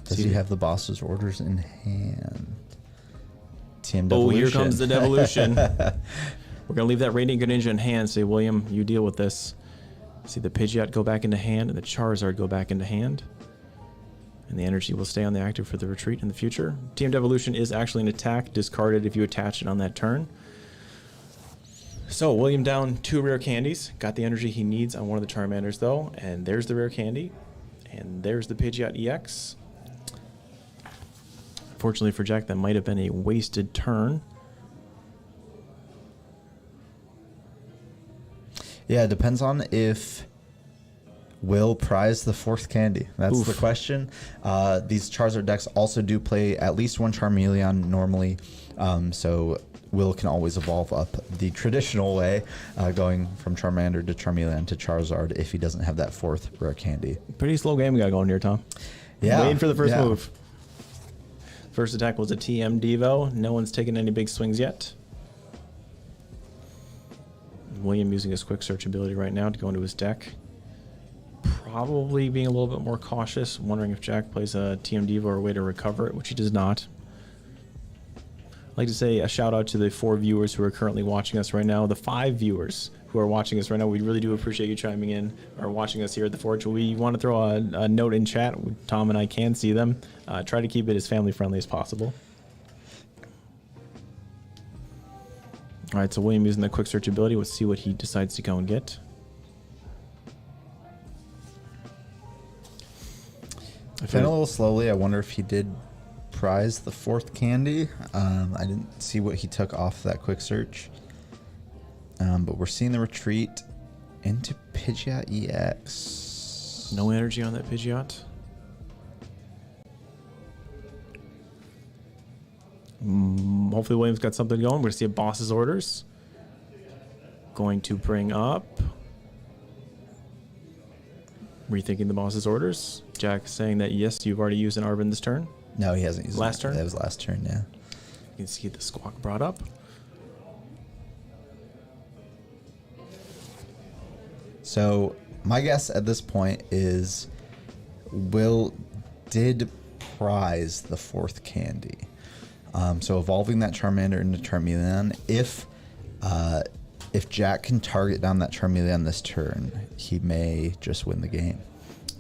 Does he have the boss's orders in hand? TM Devolution. Oh, here comes the Devolution. We're going to leave that Radiant Greninja in hand. Say, William, you deal with this. See the Pidgeot go back into hand and the Charizard go back into hand. And the energy will stay on the active for the retreat in the future. TM Devolution is actually an attack discarded if you attach it on that turn. So William down 2 rare candies. Got the energy he needs on one of the Charmanders, though. And there's the rare candy. And there's the Pidgeot EX. Fortunately for Jack, that might have been a wasted turn. Yeah, it depends on if Will prize the 4th candy. That's the question. These Charizard decks also do play at least one Charmeleon normally. So Will can always evolve up the traditional way, going from Charmander to Charmeleon to Charizard if he doesn't have that 4th rare candy. Pretty slow game we got going here, Tom. Yeah. Waiting for the first move. First attack was a TM Devo. No one's taken any big swings yet. William using his quick search ability right now to go into his deck. Probably being a little bit more cautious, wondering if Jack plays a TM Devo or a way to recover it, which he does not. I'd like to say a shout out to the 4 viewers who are currently watching us right now. The 5 viewers who are watching us right now, we really do appreciate you chiming in or watching us here at the Forge. We want to throw a note in chat. Tom and I can see them. Try to keep it as family friendly as possible. All right, so William using the quick search ability. Let's see what he decides to go and get. Been a little slowly. I wonder if he did prize the 4th candy. I didn't see what he took off that quick search. But we're seeing the retreat into Pidgeot EX. No energy on that Pidgeot. Hopefully William's got something going. We're going to see a boss's orders. Going to bring up... Rethinking the boss's orders. Jack saying that, yes, you've already used an Arbin this turn. No, he hasn't used Last it. turn? That was last turn, yeah. You can see the squawk brought up. So my guess at this point is Will did prize the 4th candy. So evolving that Charmander into Charmeleon, if Jack can target down that Charmeleon this turn, he may just win the game.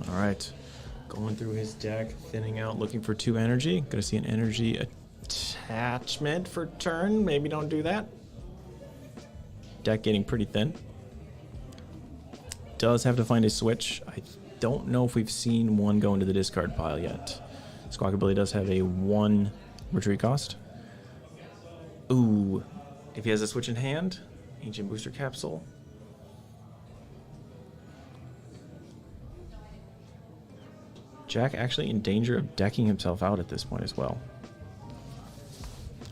All right. Going through his deck, thinning out, looking for 2 energy. Going to see an energy attachment for turn. Maybe don't do that. Deck getting pretty thin. Does have to find a switch. I don't know if we've seen one go into the discard pile yet. Squawkabilly does have a 1 retreat cost. Ooh. If he has a switch in hand, Ancient Booster Capsule. Jack actually in danger of decking himself out at this point as well.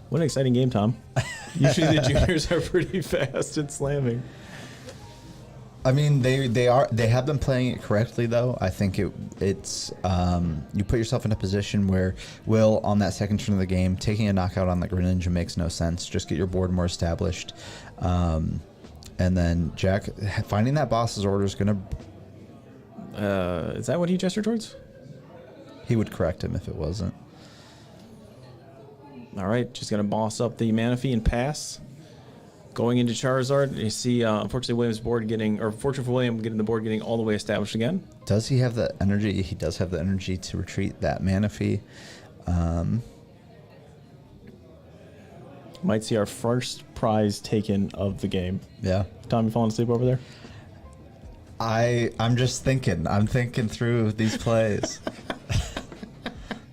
What an exciting game, Tom. Usually the juniors are pretty fast at slamming. I mean, they have been playing it correctly though. I think it's you put yourself in a position where Will on that second turn of the game taking a knockout on the Greninja makes no sense. Just get your board more established, and then Jack finding that boss's order is gonna. Is that what he gestured towards? He would correct him if it wasn't. All right, just gonna boss up the Manaphy and pass. Going into Charizard, you see, unfortunately, William's board getting, or fortunate for William, getting the board getting all the way established again. Does he have the energy? He does have the energy to retreat that Manaphy. Might see our first prize taken of the game. Yeah. Tom, you falling asleep over there? I'm just thinking. I'm thinking through these plays.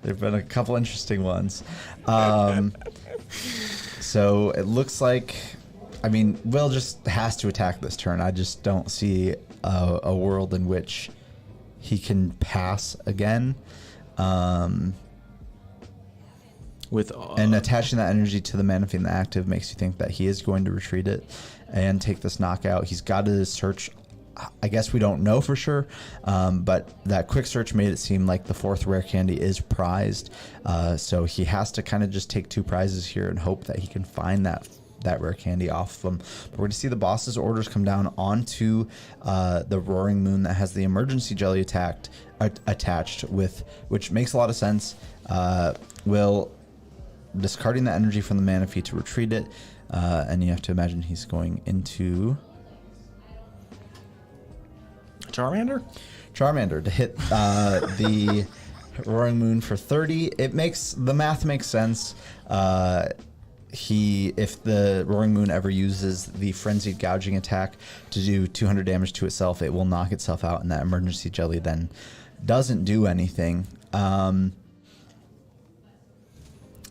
There've been a couple interesting ones. So it looks like, I mean, Will just has to attack this turn. I just don't see a world in which he can pass again. And attaching that energy to the Manaphy and the active makes you think that he is going to retreat it and take this knockout. He's got to search. I guess we don't know for sure, but that quick search made it seem like the 4th rare candy is prized. So he has to kind of just take 2 prizes here and hope that he can find that rare candy off of him. But we're going to see the boss's orders come down onto the Roaring Moon that has the emergency jelly attached with, which makes a lot of sense. Will discarding the energy from the Manaphy to retreat it, and you have to imagine he's going into Charmander to hit the Roaring Moon for 30. The math makes sense. if the Roaring Moon ever uses the Frenzied Gouging attack to do 200 damage to itself, it will knock itself out, and that Emergency Jelly then doesn't do anything.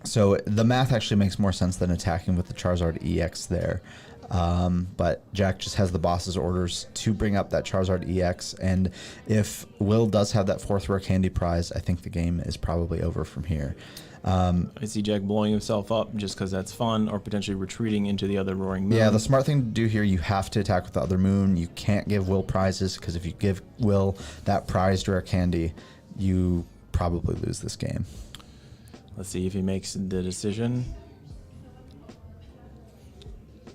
So the math actually makes more sense than attacking with the Charizard EX there. But Jack just has the boss's orders to bring up that Charizard EX, and if Will does have that 4th Rare Candy prize, I think the game is probably over from here. I see Jack blowing himself up just because that's fun, or potentially retreating into the other Roaring Moon. Yeah, the smart thing to do here, you have to attack with the other moon. You can't give Will prizes, because if you give Will that prized Rare Candy, you probably lose this game. Let's see if he makes the decision.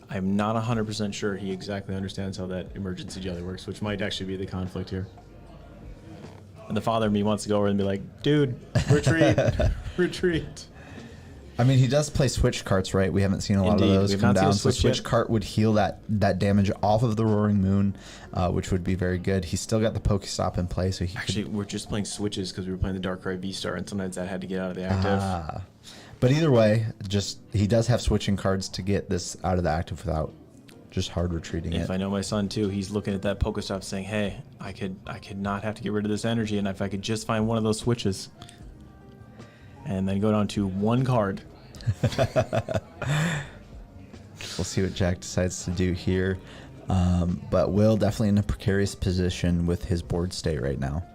I'm not 100% sure he exactly understands how that Emergency Jelly works, which might actually be the conflict here. And the father in me wants to go over and be like, dude, retreat, retreat. I mean, he does play switch carts, right? We haven't seen a lot Indeed. of those We've come not seen a down. So switch switch yet. cart would heal that damage off of the Roaring Moon, which would be very good. He's still got the Pokestop in play, so he Actually, we're just playing switches because we were playing the Darkrai V-Star, and sometimes that had to get out of the active. But either way, just he does have switching cards to get this out of the active without just hard retreating If it. I know my son too, he's looking at that Pokestop saying, hey, I could not have to get rid of this energy, and if I could just find one of those switches and then go down to one card. We'll see what Jack decides to do here. But Will definitely in a precarious position with his board state right now.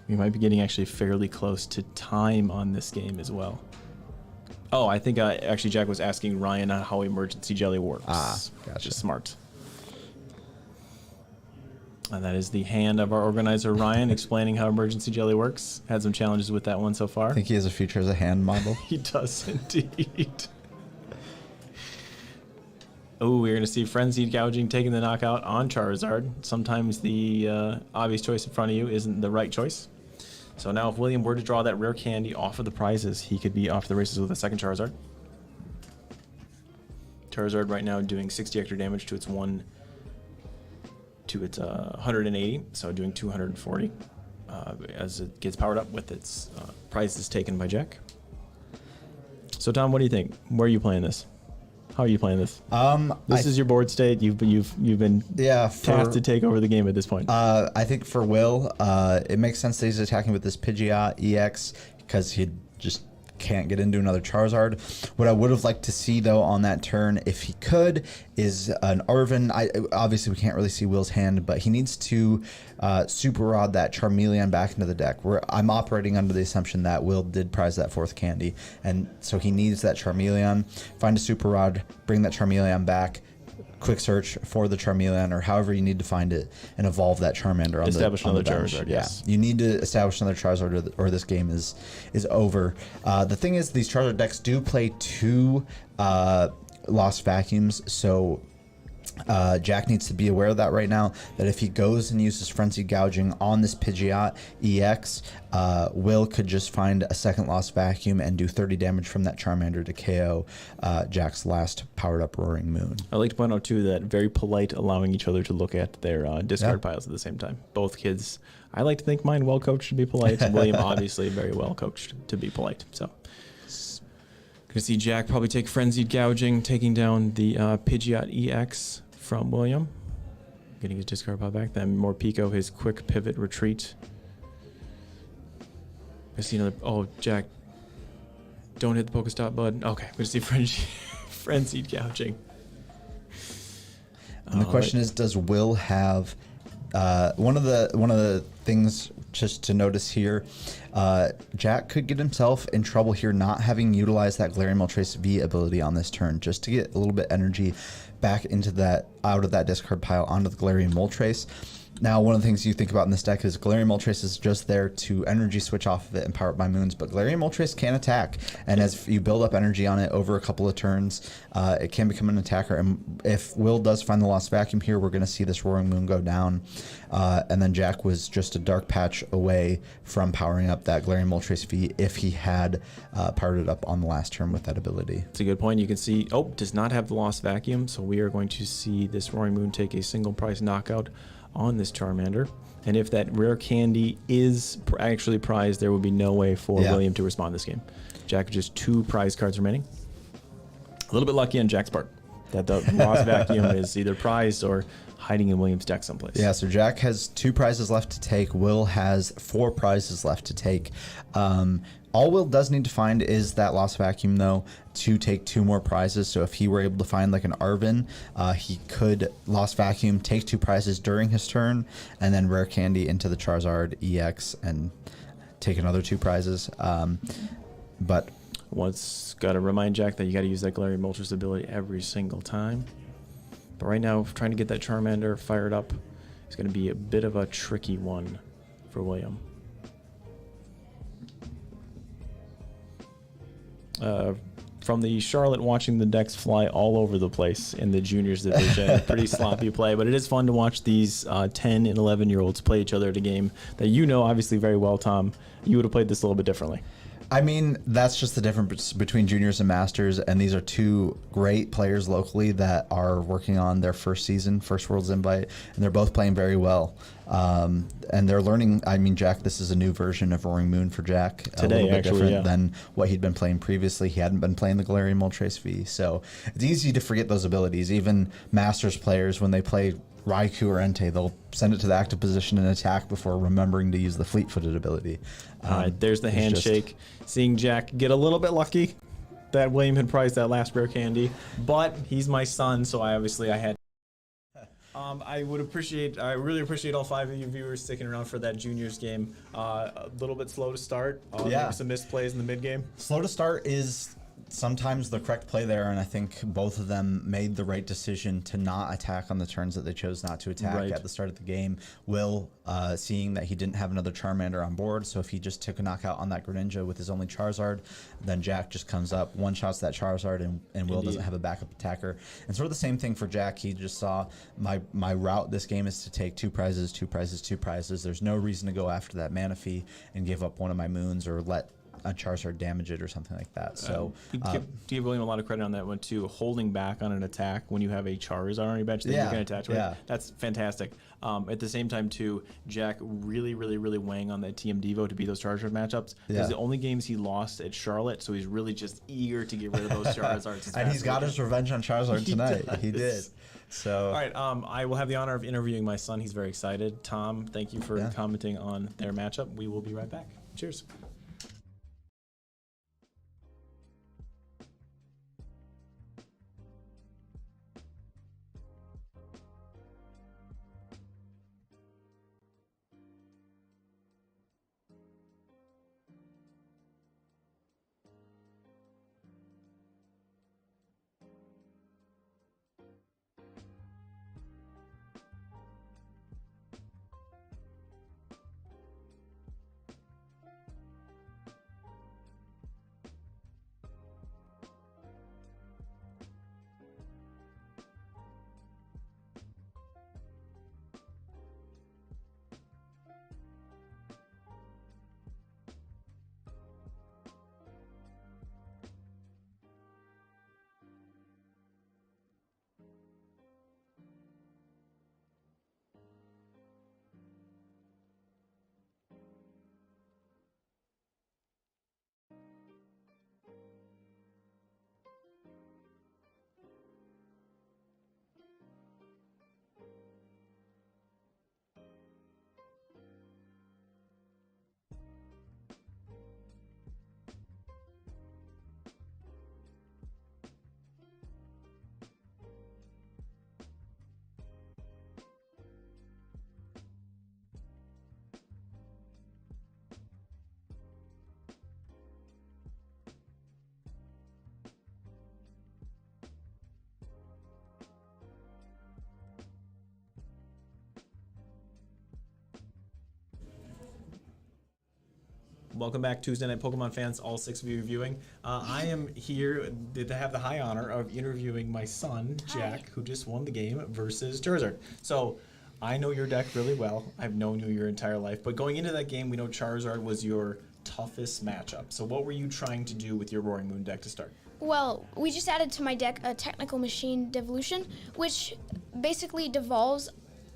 We might be getting actually fairly close to time on this game as well. Oh, I think actually Jack was asking Ryan on how Emergency Jelly works. Gotcha. Which is smart. And that is the hand of our organizer, Ryan, explaining how Emergency Jelly works. Had some challenges with that one so far. I think he has a future as a hand model. He does indeed. Oh, we're going to see Frenzied Gouging taking the knockout on Charizard. Sometimes the obvious choice in front of you isn't the right choice. So now if William were to draw that rare candy off of the prizes, he could be off to the races with a second Charizard. Charizard right now doing 60 extra damage to its 180, so doing 240 as it gets powered up with its prizes taken by Jack. So Tom, what do you think? Where are you playing this? How are you playing this? This is your board state. You've been tasked to take over the game at this point. I think for Will, it makes sense that he's attacking with this Pidgeot EX because he just can't get into another Charizard. What I would have liked to see though on that turn, if he could, is an Arven. Obviously we can't really see Will's hand, but he needs to Super Rod that Charmeleon back into the deck. I'm operating under the assumption that Will did prize that 4th candy, and so he needs that Charmeleon. Find a Super Rod, bring that Charmeleon back, quick search for the Charmeleon or however you need to find it, and evolve that Charmander on establish on another bench. Charizard. Yeah, Yes, you need to establish another Charizard, or this game is over. The thing is, these Charizard decks do play 2 Lost Vacuums, so Jack needs to be aware of that right now, that if he goes and uses Frenzied Gouging on this Pidgeot EX, Will could just find a second Lost Vacuum and do 30 damage from that Charmander to KO Jack's last powered up Roaring Moon. I'd like to point out too that very polite, allowing each other to look at their discard piles at the same time. Both kids, I like to think mine well coached to be polite. William obviously very well coached to be polite. So gonna see Jack probably take Frenzied Gouging, taking down the Pidgeot EX from William, getting his discard pile back. Then Morpeko, his quick pivot retreat. I see another. Oh, Jack, don't hit the Pokestop, bud. Okay, I'm gonna see Frenzied Gouging. And the question is, does Will have one of the things just to notice here? Jack could get himself in trouble here not having utilized that Galarian Moltres V ability on this turn, just to get a little bit energy back into that, out of that discard pile onto the Galarian Moltres. Now, one of the things you think about in this deck is Galarian Moltres is just there to energy switch off of it and power up by moons, but Galarian Moltres can attack, and as you build up energy on it over a couple of turns, it can become an attacker. And if Will does find the Lost Vacuum here, we're going to see this Roaring Moon go down, and then Jack was just a Dark Patch away from powering up that Galarian Moltres V if he had powered it up on the last turn with that ability. It's a good point. You can see, does not have the Lost Vacuum, so we are going to see this Roaring Moon take a single price knockout on this Charmander. And if that rare candy is actually prized, there would be no way for William to respond this game. Jack with just 2 prize cards remaining. A little bit lucky on Jack's part that the Lost Vacuum is either prized or hiding in William's deck someplace. Yeah, so Jack has 2 prizes left to take. Will has 4 prizes left to take. All Will does need to find is that Lost Vacuum, though, to take 2 more prizes. So if he were able to find like an Arven, he could Lost Vacuum, take 2 prizes during his turn, and then Rare Candy into the Charizard EX and take another 2 prizes. But Once got to remind Jack that you got to use that Galarian Moltres ability every single time. But right now, trying to get that Charmander fired up is going to be a bit of a tricky one for William. From the Charlotte, watching the decks fly all over the place in the juniors division. Pretty sloppy play, but it is fun to watch these 10 and 11-year-olds play each other at a game that you know obviously very well, Tom. You would have played this a little bit differently. I mean, that's just the difference between juniors and masters, and these are 2 great players locally that are working on their first season, first Worlds Invite, and they're both playing very well. And they're learning. I mean, Jack, this is a new version of Roaring Moon for Jack. Today, a little bit actually, different yeah. than what he'd been playing previously. He hadn't been playing the Galarian Moltres V, so it's easy to forget those abilities. Even masters players, when they play Raikou or Entei, they'll send it to the active position and attack before remembering to use the fleet-footed ability. All right, there's the handshake. Seeing Jack get a little bit lucky that William had prized that last Rare Candy, but he's my son, so I had. I really appreciate all 5 of you viewers sticking around for that juniors game. A little bit slow to start. Maybe some missed plays in the mid game. Slow to start is sometimes the correct play there, and I think both of them made the right decision to not attack on the turns that they chose not to attack at the start of the game. Will, seeing that he didn't have another Charmander on board, so if he just took a knockout on that Greninja with his only Charizard, then Jack just comes up, one-shots that Charizard, and Will doesn't have a backup attacker. And sort of the same thing for Jack. He just saw my route this game is to take 2 prizes, 2 prizes, 2 prizes. There's no reason to go after that Manaphy and give up one of my moons or let a Charizard damage it or something like that. So give William a lot of credit on that one too. Holding back on an attack when you have a Charizard on your bench that you can attach with. That's fantastic. At the same time too, Jack really weighing on that TM Devo to beat those Charizard matchups. Because the only games he lost at Charlotte, so he's really just eager to get rid of those Charizards. And he's got his revenge on Charizard tonight. He did. So all right, I will have the honor of interviewing my son. He's very excited. Tom, thank you for commenting on their matchup. We will be right back. Cheers. Welcome back, Tuesday Night Pokemon fans, all 6 of you viewing. I am here to have the high honor of interviewing my son, Jack, who just won the game versus Charizard. So, I know your deck really well. I've known you your entire life. But going into that game, we know Charizard was your toughest matchup. So what were you trying to do with your Roaring Moon deck to start? Well, we just added to my deck a Technical Machine Devolution, which basically devolves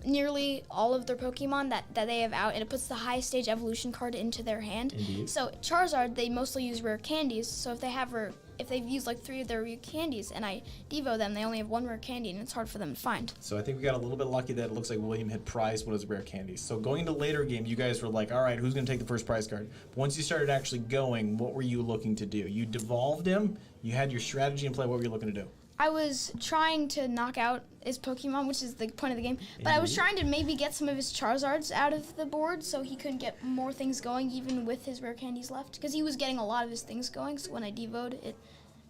nearly all of their Pokemon that they have out, and it puts the highest stage evolution card into their hand. Indeed. So Charizard, they mostly use rare candies, so if they have rare if they've used like 3 of their rare candies and I Devo them, they only have 1 rare candy and it's hard for them to find. So I think we got a little bit lucky that it looks like William had prized one of his rare candies. So going into later game, you guys were like, all right, who's going to take the first prize card? But once you started actually going, what were you looking to do? You devolved him, you had your strategy in play, what were you looking to do? I was trying to knock out his Pokemon, which is the point of the game, but I was trying to maybe get some of his Charizards out of the board so he couldn't get more things going even with his rare candies left, because he was getting a lot of his things going, so when I Devoed, it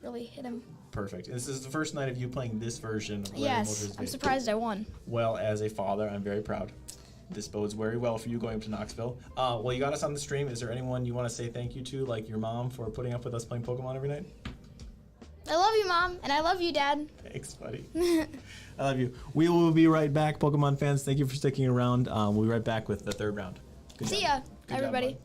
really hit him. Perfect. And this is the first night of you playing this version of Legend Yes, Motors I'm Base. surprised I won. Well, as a father, I'm very proud. This bodes very well for you going up to Knoxville. Well, you got us on the stream. Is there anyone you want to say thank you to, like your mom, for putting up with us playing Pokemon every night? I love you, Mom, and I love you, Dad. Thanks, buddy. I love you. We will be right back, Pokemon fans. Thank you for sticking around. We'll be right back with the third round. Good See job. ya, Good job, everybody. bud.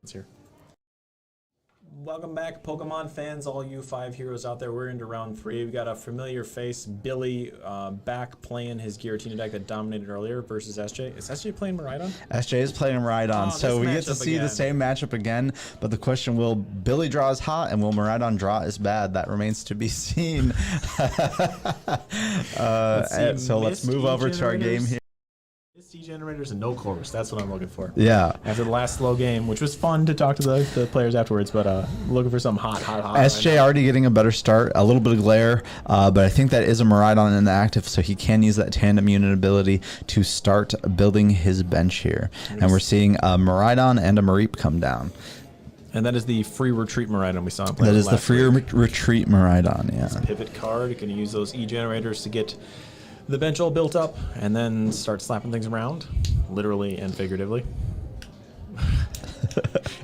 Let's hear. Welcome back, Pokemon fans, all you 5 heroes out there. We're into round 3. We've got a familiar face, Billy, back playing his Giratina deck that dominated earlier versus SJ. Is SJ playing Miraidon? SJ is playing Miraidon, so we get to see the same matchup again. But the question, will Billy draw as hot and will Miraidon draw as bad? That remains to be seen. So let's move over to our game here. Generators and no Chorus. That's what I'm looking for. Yeah. After the last slow game, which was fun to talk to the players afterwards, but looking for some hot. SJ right already getting a better start, a little bit of glare, but I think that is a Miraidon in the active, so he can use that tandem unit ability to start building his bench here. And we're seeing a Miraidon and a Mareep come down. And that is the free retreat Miraidon we saw him play. That is the free retreat Miraidon, yeah. Pivot card. You can use those E-generators to get the bench all built up and then start slapping things around, literally and figuratively.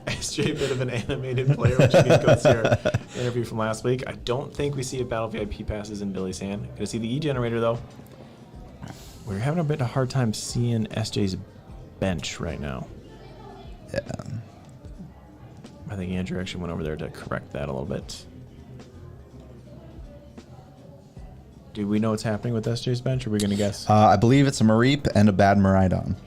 SJ, a bit of an animated player, which you can go see our interview from last week. I don't think we see a Battle VIP passes in Billy's hand. Gonna see the E-generator though. We're having a bit of a hard time seeing SJ's bench right now. Yeah. I think Andrew actually went over there to correct that a little bit. Do we know what's happening with SJ's bench, or are we going to guess? I believe it's a Mareep and a bad Miraidon.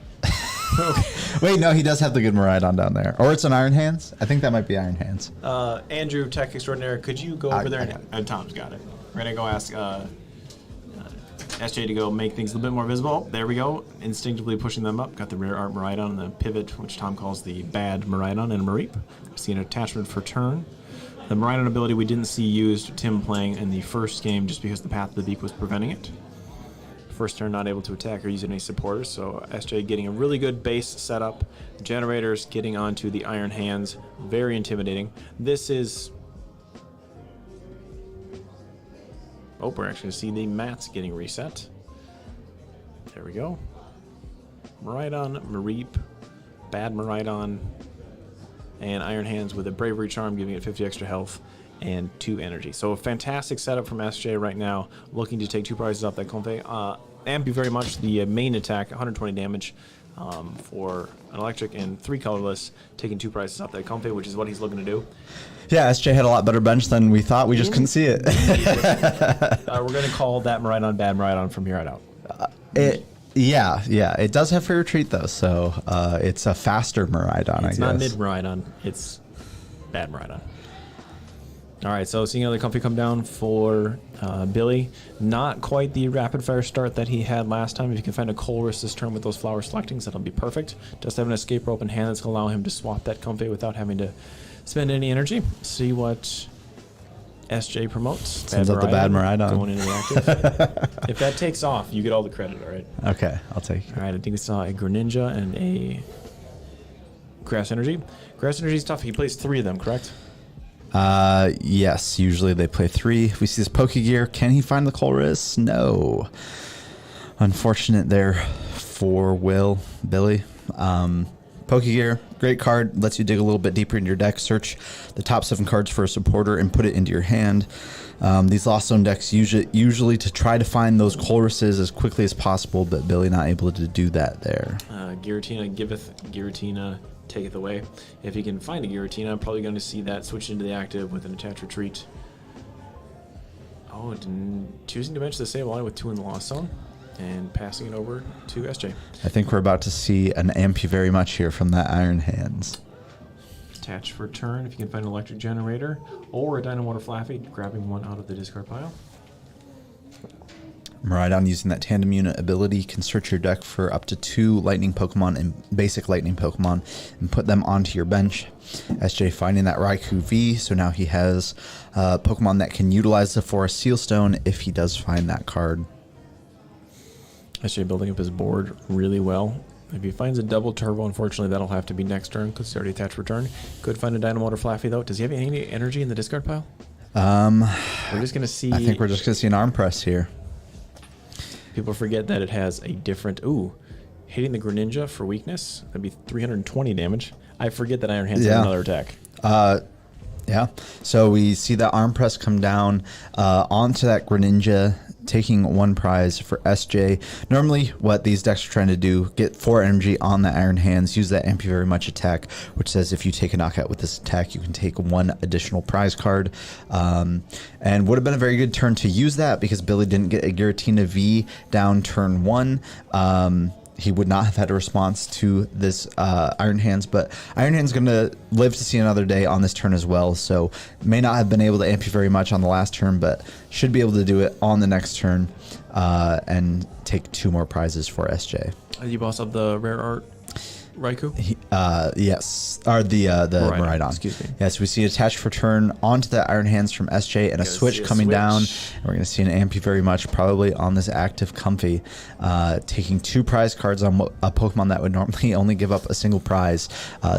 Wait, no, he does have the good Miraidon down there. Or it's an Iron Hands. I think that might be Iron Hands. Andrew, Tech Extraordinaire, could you go over there? And Tom's got it. We're going to go ask SJ to go make things a little bit more visible. There we go. Instinctively pushing them up. Got the Rare Art Miraidon and the Pivot, which Tom calls the bad Miraidon, and a Mareep. See an attachment for turn. The Miraidon ability we didn't see used Tim playing in the first game just because the Path of the Beak was preventing it. First turn not able to attack or use any supporters, so SJ getting a really good base setup. Generators getting onto the Iron Hands, very intimidating. This is... Oh, we're actually going to see the mats getting reset. There we go. Miraidon, Mareep, bad Miraidon, and Iron Hands with a Bravery Charm, giving it 50 extra health and 2 energy. So a fantastic setup from SJ right now, looking to take 2 prizes off that Comfey. Ampy very much the main attack, 120 damage for an electric and 3 colorless, taking 2 prizes off that Comfey, which is what he's looking to do. Yeah, SJ had a lot better bench than we thought. We just couldn't see it. We're going to call that Miraidon bad Miraidon from here on out. Yeah, it does have free retreat though, so it's a faster Miraidon, I guess. It's not mid Miraidon, it's bad Miraidon. All right, so seeing another Comfey come down for Billy. Not quite the rapid fire start that he had last time. If you can find a Colress this turn with those flower selectings, that'll be perfect. Does have an escape rope in hand that's going to allow him to swap that Comfey without having to spend any energy. See what SJ promotes. Sends out the bad Miraidon. Going into the active. If that takes off, you get all the credit, all right? Okay, I'll take it. All right, I think we saw a Greninja and a Grass Energy. Grass Energy is tough. He plays 3 of them, correct? Yes, usually they play 3. We see this Pokegear. Can he find the Colress? No. Unfortunate there for Billy. Pokegear, great card, lets you dig a little bit deeper into your deck, search the top 7 cards for a supporter and put it into your hand. These Lost Zone decks usually to try to find those Colresses as quickly as possible, but Billy not able to do that there. Giratina giveth, Giratina taketh away. If he can find a Giratina, I'm probably going to see that switch into the active with an attached retreat. Oh, choosing to bench the Sableye with 2 in the Lost Zone and passing it over to SJ. I think we're about to see an Ampy very much here from that Iron Hands. Attach for turn if you can find an electric generator or a Dynamo Water Flaffy, grabbing 1 out of the discard pile. Miraidon using that tandem unit ability can search your deck for up to 2 lightning Pokemon and basic lightning Pokemon and put them onto your bench. SJ finding that Raikou V, so now he has Pokemon that can utilize the Forest Seal Stone if he does find that card. SJ building up his board really well. If he finds a double turbo, unfortunately that'll have to be next turn because it's already attached return. Could find a Dynamo Water Flaffy though. Does he have any energy in the discard pile? We're just gonna see. I think we're just gonna see an arm press here. People forget that it has a different. Hitting the Greninja for weakness. That'd be 320 damage. I forget that Iron Hands has another attack. Yeah. So we see that arm press come down onto that Greninja, taking 1 prize for SJ. Normally, what these decks are trying to do, get 4 energy on the Iron Hands, use that MP Very Much attack, which says if you take a knockout with this attack, you can take 1 additional prize card. And would have been a very good turn to use that because Billy didn't get a Giratina V down turn 1. He would not have had a response to this Iron Hands, but Iron Hands going to live to see another day on this turn as well, so may not have been able to amp you very much on the last turn, but should be able to do it on the next turn and take 2 more prizes for SJ. You boss up the rare art Raikou? Yes, or the Miraidon. Excuse me. Yes, we see attached for turn onto the Iron Hands from SJ and a switch coming down. And we're going to see an Ampy Very Much probably on this active Comfey, taking 2 prize cards on a Pokemon that would normally only give up a single prize.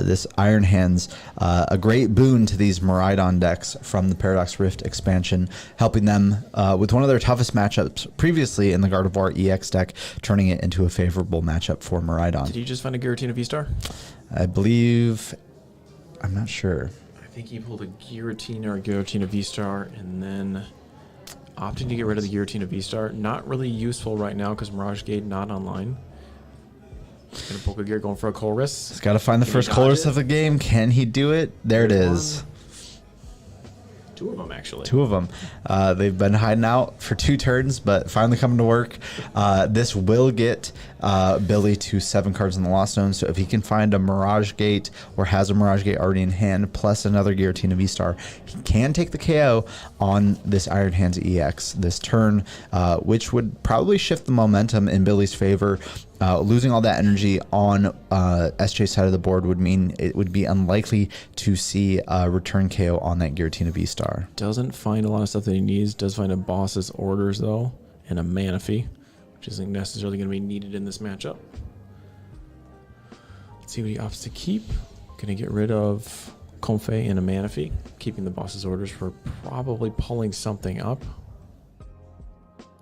This Iron Hands, a great boon to these Miraidon decks from the Paradox Rift expansion, helping them with one of their toughest matchups previously in the Gardevoir EX deck, turning it into a favorable matchup for Miraidon. Did you just find a Giratina V-Star? I believe, I'm not sure. I think he pulled a Giratina or a Giratina V-Star and then opting to get rid of the Giratina V-Star. Not really useful right now because Mirage Gate not online. Gonna Poke Gear going for a Colress. He's got to find the first Colress of the game. Can he do it? There it is. 2 of them, actually. 2 of them. They've been hiding out for 2 turns, but finally coming to work. This will get Billy to 7 cards in the Lost Zone. So if he can find a Mirage Gate or has a Mirage Gate already in hand, plus another Giratina V-Star, he can take the KO on this Iron Hands EX this turn, which would probably shift the momentum in Billy's favor. Losing all that energy on SJ's side of the board would mean it would be unlikely to see a return KO on that Giratina V-Star. Doesn't find a lot of stuff that he needs. Does find a Boss's Orders, though, and a Manaphy, which isn't necessarily going to be needed in this matchup. Let's see what he opts to keep. Going to get rid of Comfey and a Manaphy, keeping the Boss's Orders for probably pulling something up.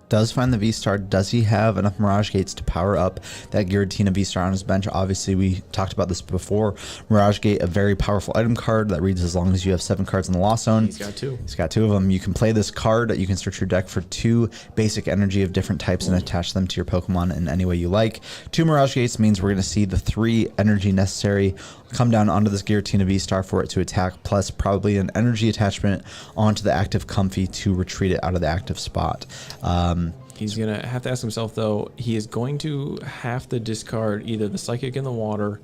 Does find the V-Star. Does he have enough Mirage Gates to power up that Giratina V-Star on his bench? Obviously, we talked about this before. Mirage Gate, a very powerful item card that reads as long as you have 7 cards in the Lost Zone. He's got 2. He's got 2 of them. You can play this card. You can search your deck for 2 basic energy of different types and attach them to your Pokemon in any way you like. 2 Mirage Gates means we're going to see the 3 energy necessary come down onto this Giratina V-Star for it to attack, plus probably an energy attachment onto the active Comfey to retreat it out of the active spot. He's going to have to ask himself, though, he is going to have to discard either the Psychic in the water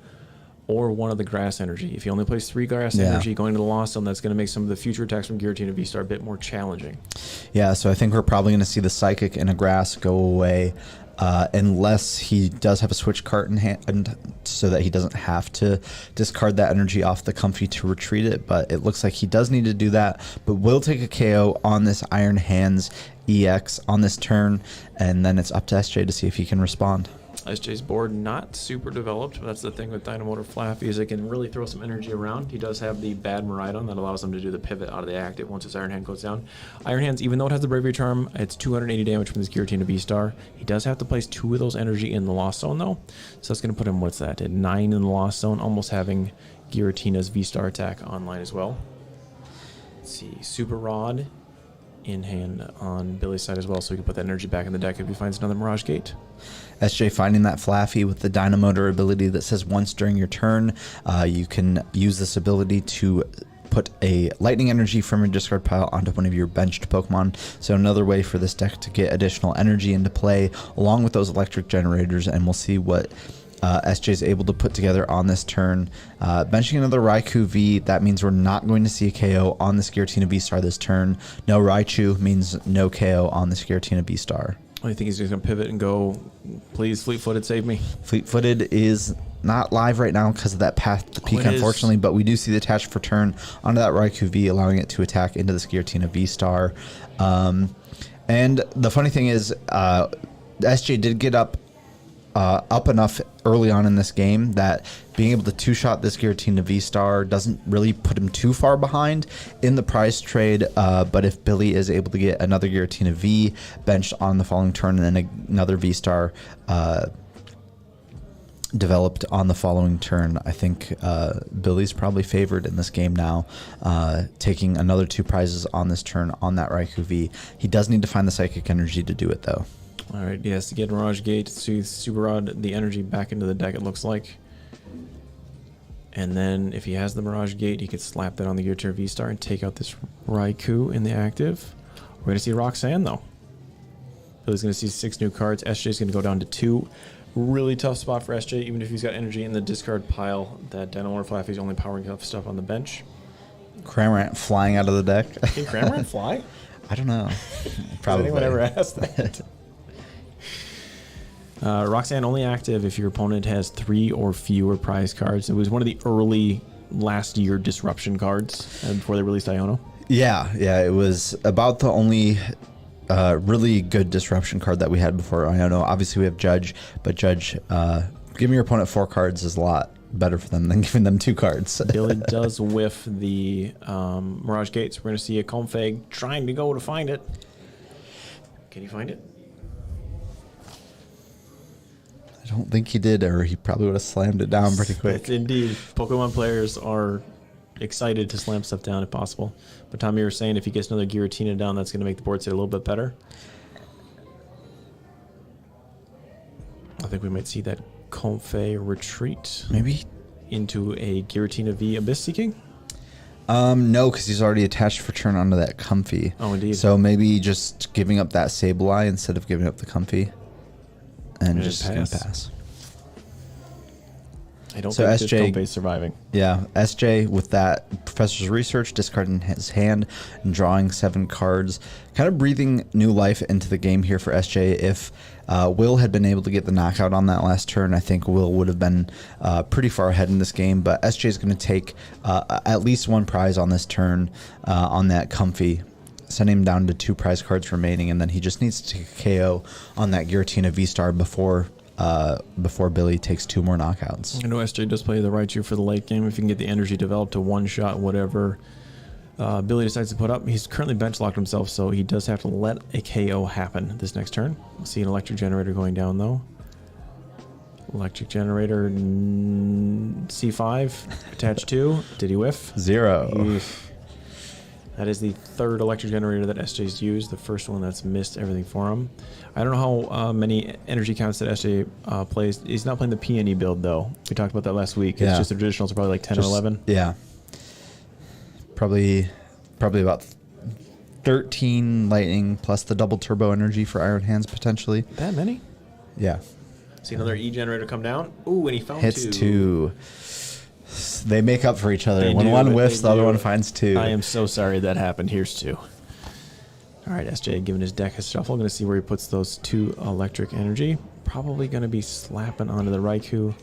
or one of the Grass energy. If he only plays 3 Grass energy going to the Lost Zone, that's going to make some of the future attacks from Giratina V-Star a bit more challenging. Yeah, so I think we're probably going to see the Psychic and a Grass go away. Unless he does have a switch card in hand so that he doesn't have to discard that energy off the Comfey to retreat it, but it looks like he does need to do that, but will take a KO on this Iron Hands EX on this turn, and then it's up to SJ to see if he can respond. SJ's board not super developed, but that's the thing with Dynamotor Flaffy is it can really throw some energy around. He does have the bad Miraidon that allows him to do the pivot out of the active once his Iron Hand goes down. Iron Hands, even though it has the Bravery Charm, it's 280 damage from this Giratina V-Star. He does have to place 2 of those energy in the Lost Zone, though. So that's going to put him, what's that, at 9 in the Lost Zone, almost having Giratina's V-Star attack online as well. Let's see, Super Rod in hand on Billy's side as well, so he can put that energy back in the deck if he finds another Mirage Gate. SJ finding that Flaffy with the Dynamotor ability that says once during your turn, you can use this ability to put a lightning energy from your discard pile onto one of your benched Pokemon. So another way for this deck to get additional energy into play along with those electric generators, and we'll see what SJ is able to put together on this turn. Benching another Raikou V, that means we're not going to see a KO on this Giratina V-Star this turn. No Raichu means no KO on this Giratina V-Star. I think he's just going to pivot and go, please, Fleet-Footed, save me. Fleet-Footed is not live right now because of that path to peak, unfortunately, but we do see the attach for turn onto that Raikou V, allowing it to attack into this Giratina V-Star. And the funny thing is, SJ did get up enough early on in this game that being able to 2-shot this Giratina V-Star doesn't really put him too far behind in the prize trade, but if Billy is able to get another Giratina V benched on the following turn and then another V-Star developed on the following turn. I think Billy's probably favored in this game now, taking another 2 prizes on this turn on that Raikou V. He does need to find the Psychic Energy to do it, though. All right, yes, to get Mirage Gate, Soothe, Super Rod, the energy back into the deck, it looks like. And then if he has the Mirage Gate, he could slap that on the Giratina V-Star and take out this Raikou in the active. We're going to see Roxanne, though. Billy's going to see 6 new cards. SJ's going to go down to 2. Really tough spot for SJ, even if he's got energy in the discard pile. That Dynamo Flaffy's only powering up stuff on the bench. Cramorant flying out of the deck. Can Cramorant fly? I don't know. Probably. Has anyone ever asked that? Roxanne only active if your opponent has 3 or fewer prize cards. It was one of the early last year disruption cards before they released Iono. Yeah, it was about the only really good disruption card that we had before Iono. Obviously, we have Judge, but Judge, giving your opponent 4 cards is a lot better for them than giving them 2 cards. Billy does whiff the Mirage Gates. We're going to see a Config trying to go to find it. Can he find it? I don't think he did, or he probably would have slammed it down pretty quick. Indeed. Pokemon players are excited to slam stuff down if possible. But Tommy, you were saying if he gets another Giratina down, that's going to make the board sit a little bit better. I think we might see that Config retreat. Maybe into a Giratina V Abyss Seeking? No, because he's already attached for turn onto that Comfy. Oh, indeed. So maybe just giving up that Sableye instead of giving up the Comfy. And just gonna pass. I don't think this Config's surviving. Yeah, SJ with that Professor's Research, discarding his hand and drawing 7 cards. Kind of breathing new life into the game here for SJ. If Will had been able to get the knockout on that last turn, I think Will would have been pretty far ahead in this game. But SJ is going to take at least 1 prize on this turn on that Comfy, sending him down to 2 prize cards remaining, and then he just needs to KO on that Giratina V-Star before Billy takes 2 more knockouts. I know SJ does play the Raichu for the late game. If you can get the energy developed to one-shot whatever Billy decides to put up. He's currently bench-locked himself, so he does have to let a KO happen this next turn. We'll see an Electric Generator going down, though. Electric Generator, C5, attached 2. Did he whiff? 0. Oof. That is the 3rd Electric Generator that SJ's used. The first one that's missed everything for him. I don't know how many energy counts that SJ plays. He's not playing the PNE build, though. We talked about that last week. Yeah. It's just the traditionals are probably like 10 or 11. Yeah. Probably about 13 lightning plus the double turbo energy for Iron Hands, potentially. That many? Yeah. See another E generator come down. Ooh, and he found Hits 2. 2. They make up for each other. They When do, one they whiffs, the other do. one finds 2. I am so sorry that happened. Here's 2. All right, SJ giving his deck a shuffle. Going to see where he puts those 2 electric energy. Probably going to be slapping onto the Raikou.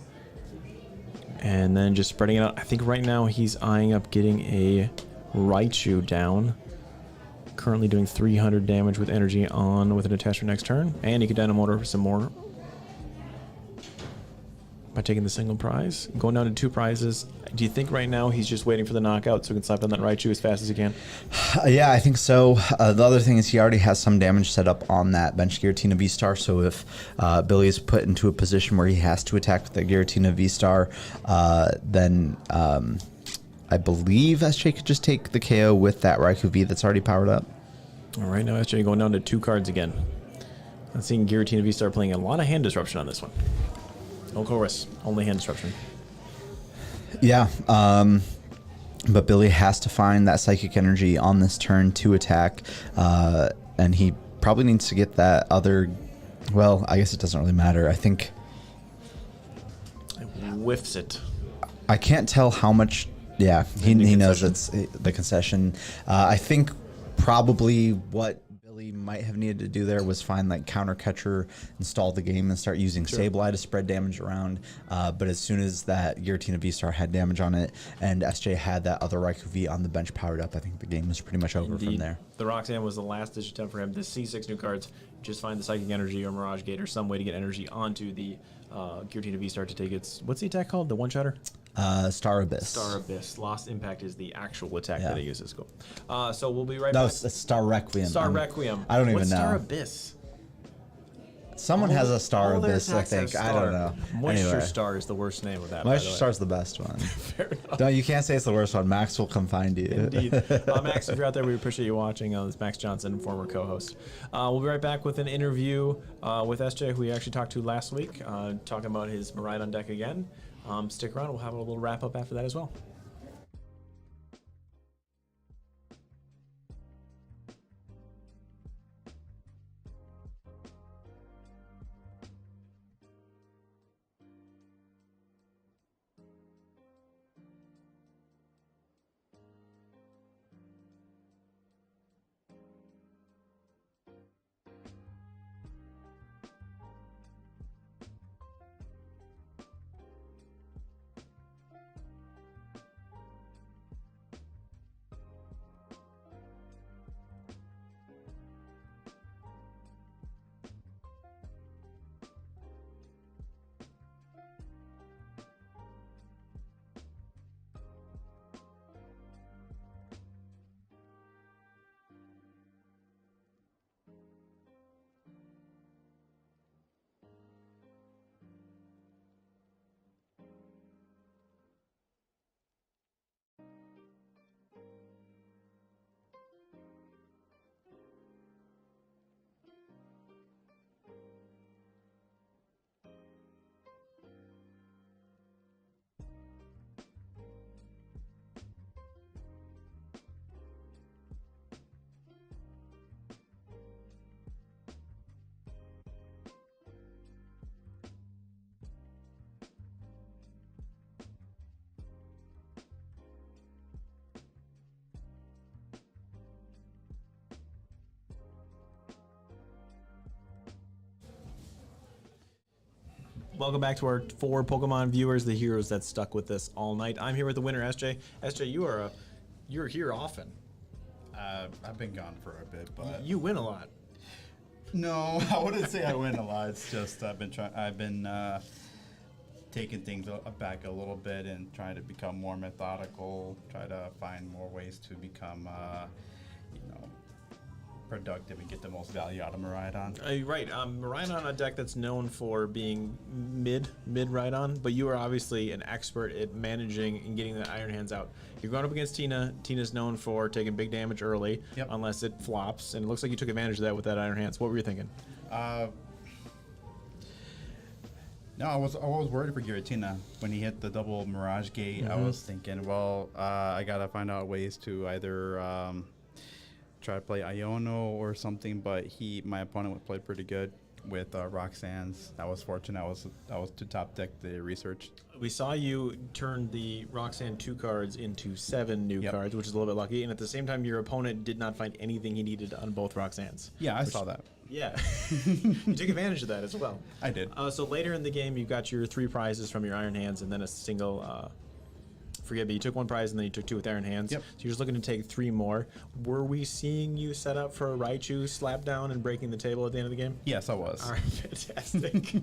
And then just spreading it out. I think right now he's eyeing up getting a Raichu down. Currently doing 300 damage with energy on with an attachment next turn. And he could Dynamotor for some more by taking the single prize. Going down to 2 prizes. Do you think right now he's just waiting for the knockout so he can slap down that Raichu as fast as he can? Yeah, I think so. The other thing is he already has some damage set up on that bench Giratina V-Star, so if Billy is put into a position where he has to attack with the Giratina V-Star, then I believe SJ could just take the KO with that Raikou V that's already powered up. All right, now SJ going down to 2 cards again. I'm seeing Giratina V-Star playing a lot of hand disruption on this one. No chorus, only hand disruption. Yeah, but Billy has to find that Psychic Energy on this turn to attack, and he probably needs to get that other... Well, I guess it doesn't really matter. I think... It whiffs it. I can't tell how much... Yeah, he knows it's the concession. I think probably what Billy might have needed to do there was find like Counter Catcher, install the game, and start using Sableye to spread damage around. But as soon as that Giratina V-Star had damage on it, and SJ had that other Raikou V on the bench powered up, I think the game was pretty much over from there. The Roxanne was the last ditch attempt for him to see 6 new cards. Just find the Psychic Energy or Mirage Gate or some way to get energy onto the Giratina V-Star to take its... What's the attack called? The one-shotter? Star Abyss. Star Abyss. Lost Impact is the actual attack that it uses. Cool. So we'll be right back. No, it's Star Requiem. Star Requiem. I don't even know. Star Abyss? Someone has a Star All their Abyss, I attacks have think. I don't Star. know. Moisture Anyway. Star is the worst name of that. by Moisture the way. Star's the best one. Fair enough. No, you can't say it's the worst one. Max will come find you. Indeed. Max, if you're out there, we appreciate you watching. This is Max Johnson, former co-host. We'll be right back with an interview with SJ, who we actually talked to last week, talking about his Miraidon deck again. Stick around. We'll have a little wrap-up after that as well. Welcome back to our 4 Pokemon viewers, the heroes that stuck with us all night. I'm here with the winner, SJ. SJ, you're here often. I've been gone for a bit, but You win a lot. no, I wouldn't say I win a lot. It's just I've been taking things back a little bit and trying to become more methodical. Try to find more ways to become, productive and get the most value out of Miraidon. Right, Miraidon, a deck that's known for being mid Rhydon, but you are obviously an expert at managing and getting the Iron Hands out. You're going up against Tina. Tina's known for taking big damage early, Yep. unless it flops, and it looks like you took advantage of that with that Iron Hands. What were you thinking? No, I was worried for Giratina when he hit the double Mirage Gate. I was thinking, well, I gotta find out ways to either try to play Iono or something. But my opponent would play pretty good with Roxanne's. I was fortunate. I was to top deck the research. We saw you turn the Roxanne 2 cards into 7 new Yep. cards, which is a little bit lucky, and at the same time, your opponent did not find anything he needed on both Roxannes. Yeah, I saw that. Yeah, you took advantage of that as well. I did. So later in the game, you got your 3 prizes from your Iron Hands, and then a single. Forget me. You took 1 prize, and then you took 2 with Iron Hands. Yep. So you're just looking to take 3 more. Were we seeing you set up for a Raichu slap down and breaking the table at the end of the game? Yes, I was. All right, fantastic.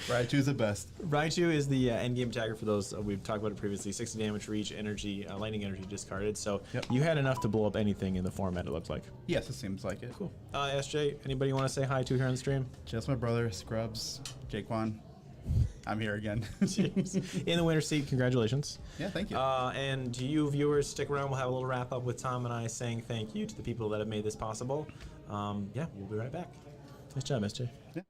Raichu's the best. Raichu is the endgame attacker for those. We've talked about it previously. 60 damage for each energy, lightning energy discarded. So Yep. you had enough to blow up anything in the format, it looks like. Yes, it seems like it. Cool. SJ, anybody you want to say hi to here on the stream? Just my brother, Scrubs, Jaquan. I'm here again. In the winner's seat, congratulations. Yeah, thank you. And to you viewers, stick around. We'll have a little wrap up with Tom and I saying thank you to the people that have made this possible. Yeah, we'll be right back. Nice job, SJ. Yeah.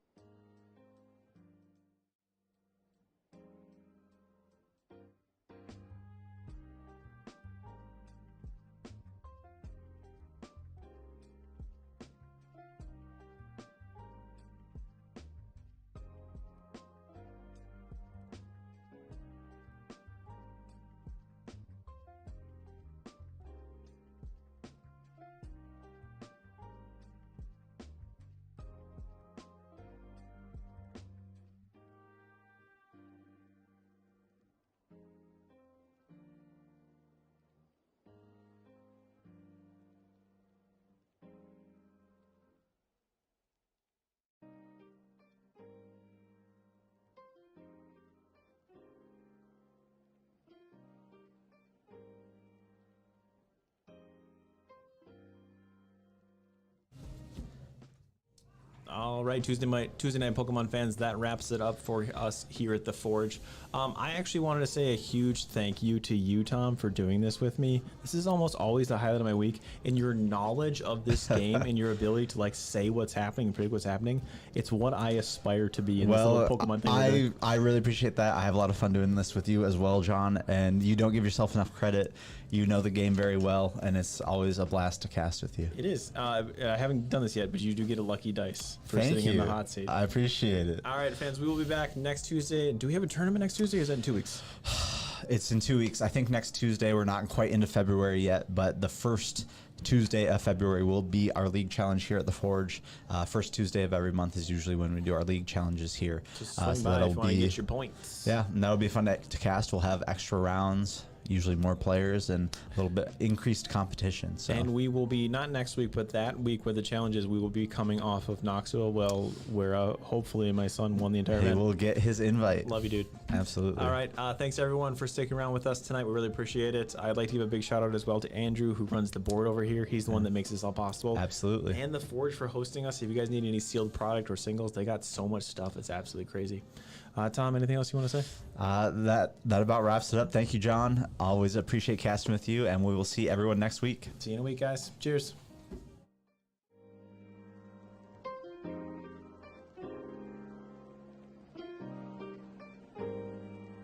All right, Tuesday night Pokemon fans, that wraps it up for us here at the Forge. I actually wanted to say a huge thank you to you, Tom, for doing this with me. This is almost always the highlight of my week, and your knowledge of this game and your ability to like say what's happening and predict what's happening. It's what I aspire to be in this little Pokemon thing. I really appreciate that. I have a lot of fun doing this with you as well, John, and you don't give yourself enough credit. You know the game very well, and it's always a blast to cast with you. It is. I haven't done this yet, but you do get a lucky dice for Thank sitting you. in the hot seat. I appreciate it. All right, fans, we will be back next Tuesday. Do we have a tournament next Tuesday, or is that in 2 weeks? It's in 2 weeks. I think next Tuesday, we're not quite into February yet, but the first Tuesday of February will be our league challenge here at the Forge. First Tuesday of every month is usually when we do our league challenges here. Just swing by if you want to get your points. Yeah, and that'll be fun to cast. We'll have extra rounds, usually more players, and a little bit increased competition. So. And we will be, not next week, but that week where the challenge is, we will be coming off of Knoxville, where hopefully my son won the entire He event. will get his invite. Love you, dude. Absolutely. All right. Thanks, everyone, for sticking around with us tonight. We really appreciate it. I'd like to give a big shout out as well to Andrew, who runs the board over here. He's the one that makes this all possible. Absolutely. And the Forge for hosting us. If you guys need any sealed product or singles, they got so much stuff. It's absolutely crazy. Tom, anything else you want to say? That about wraps it up. Thank you, John. Always appreciate casting with you, and we will see everyone next week. See you in a week, guys. Cheers.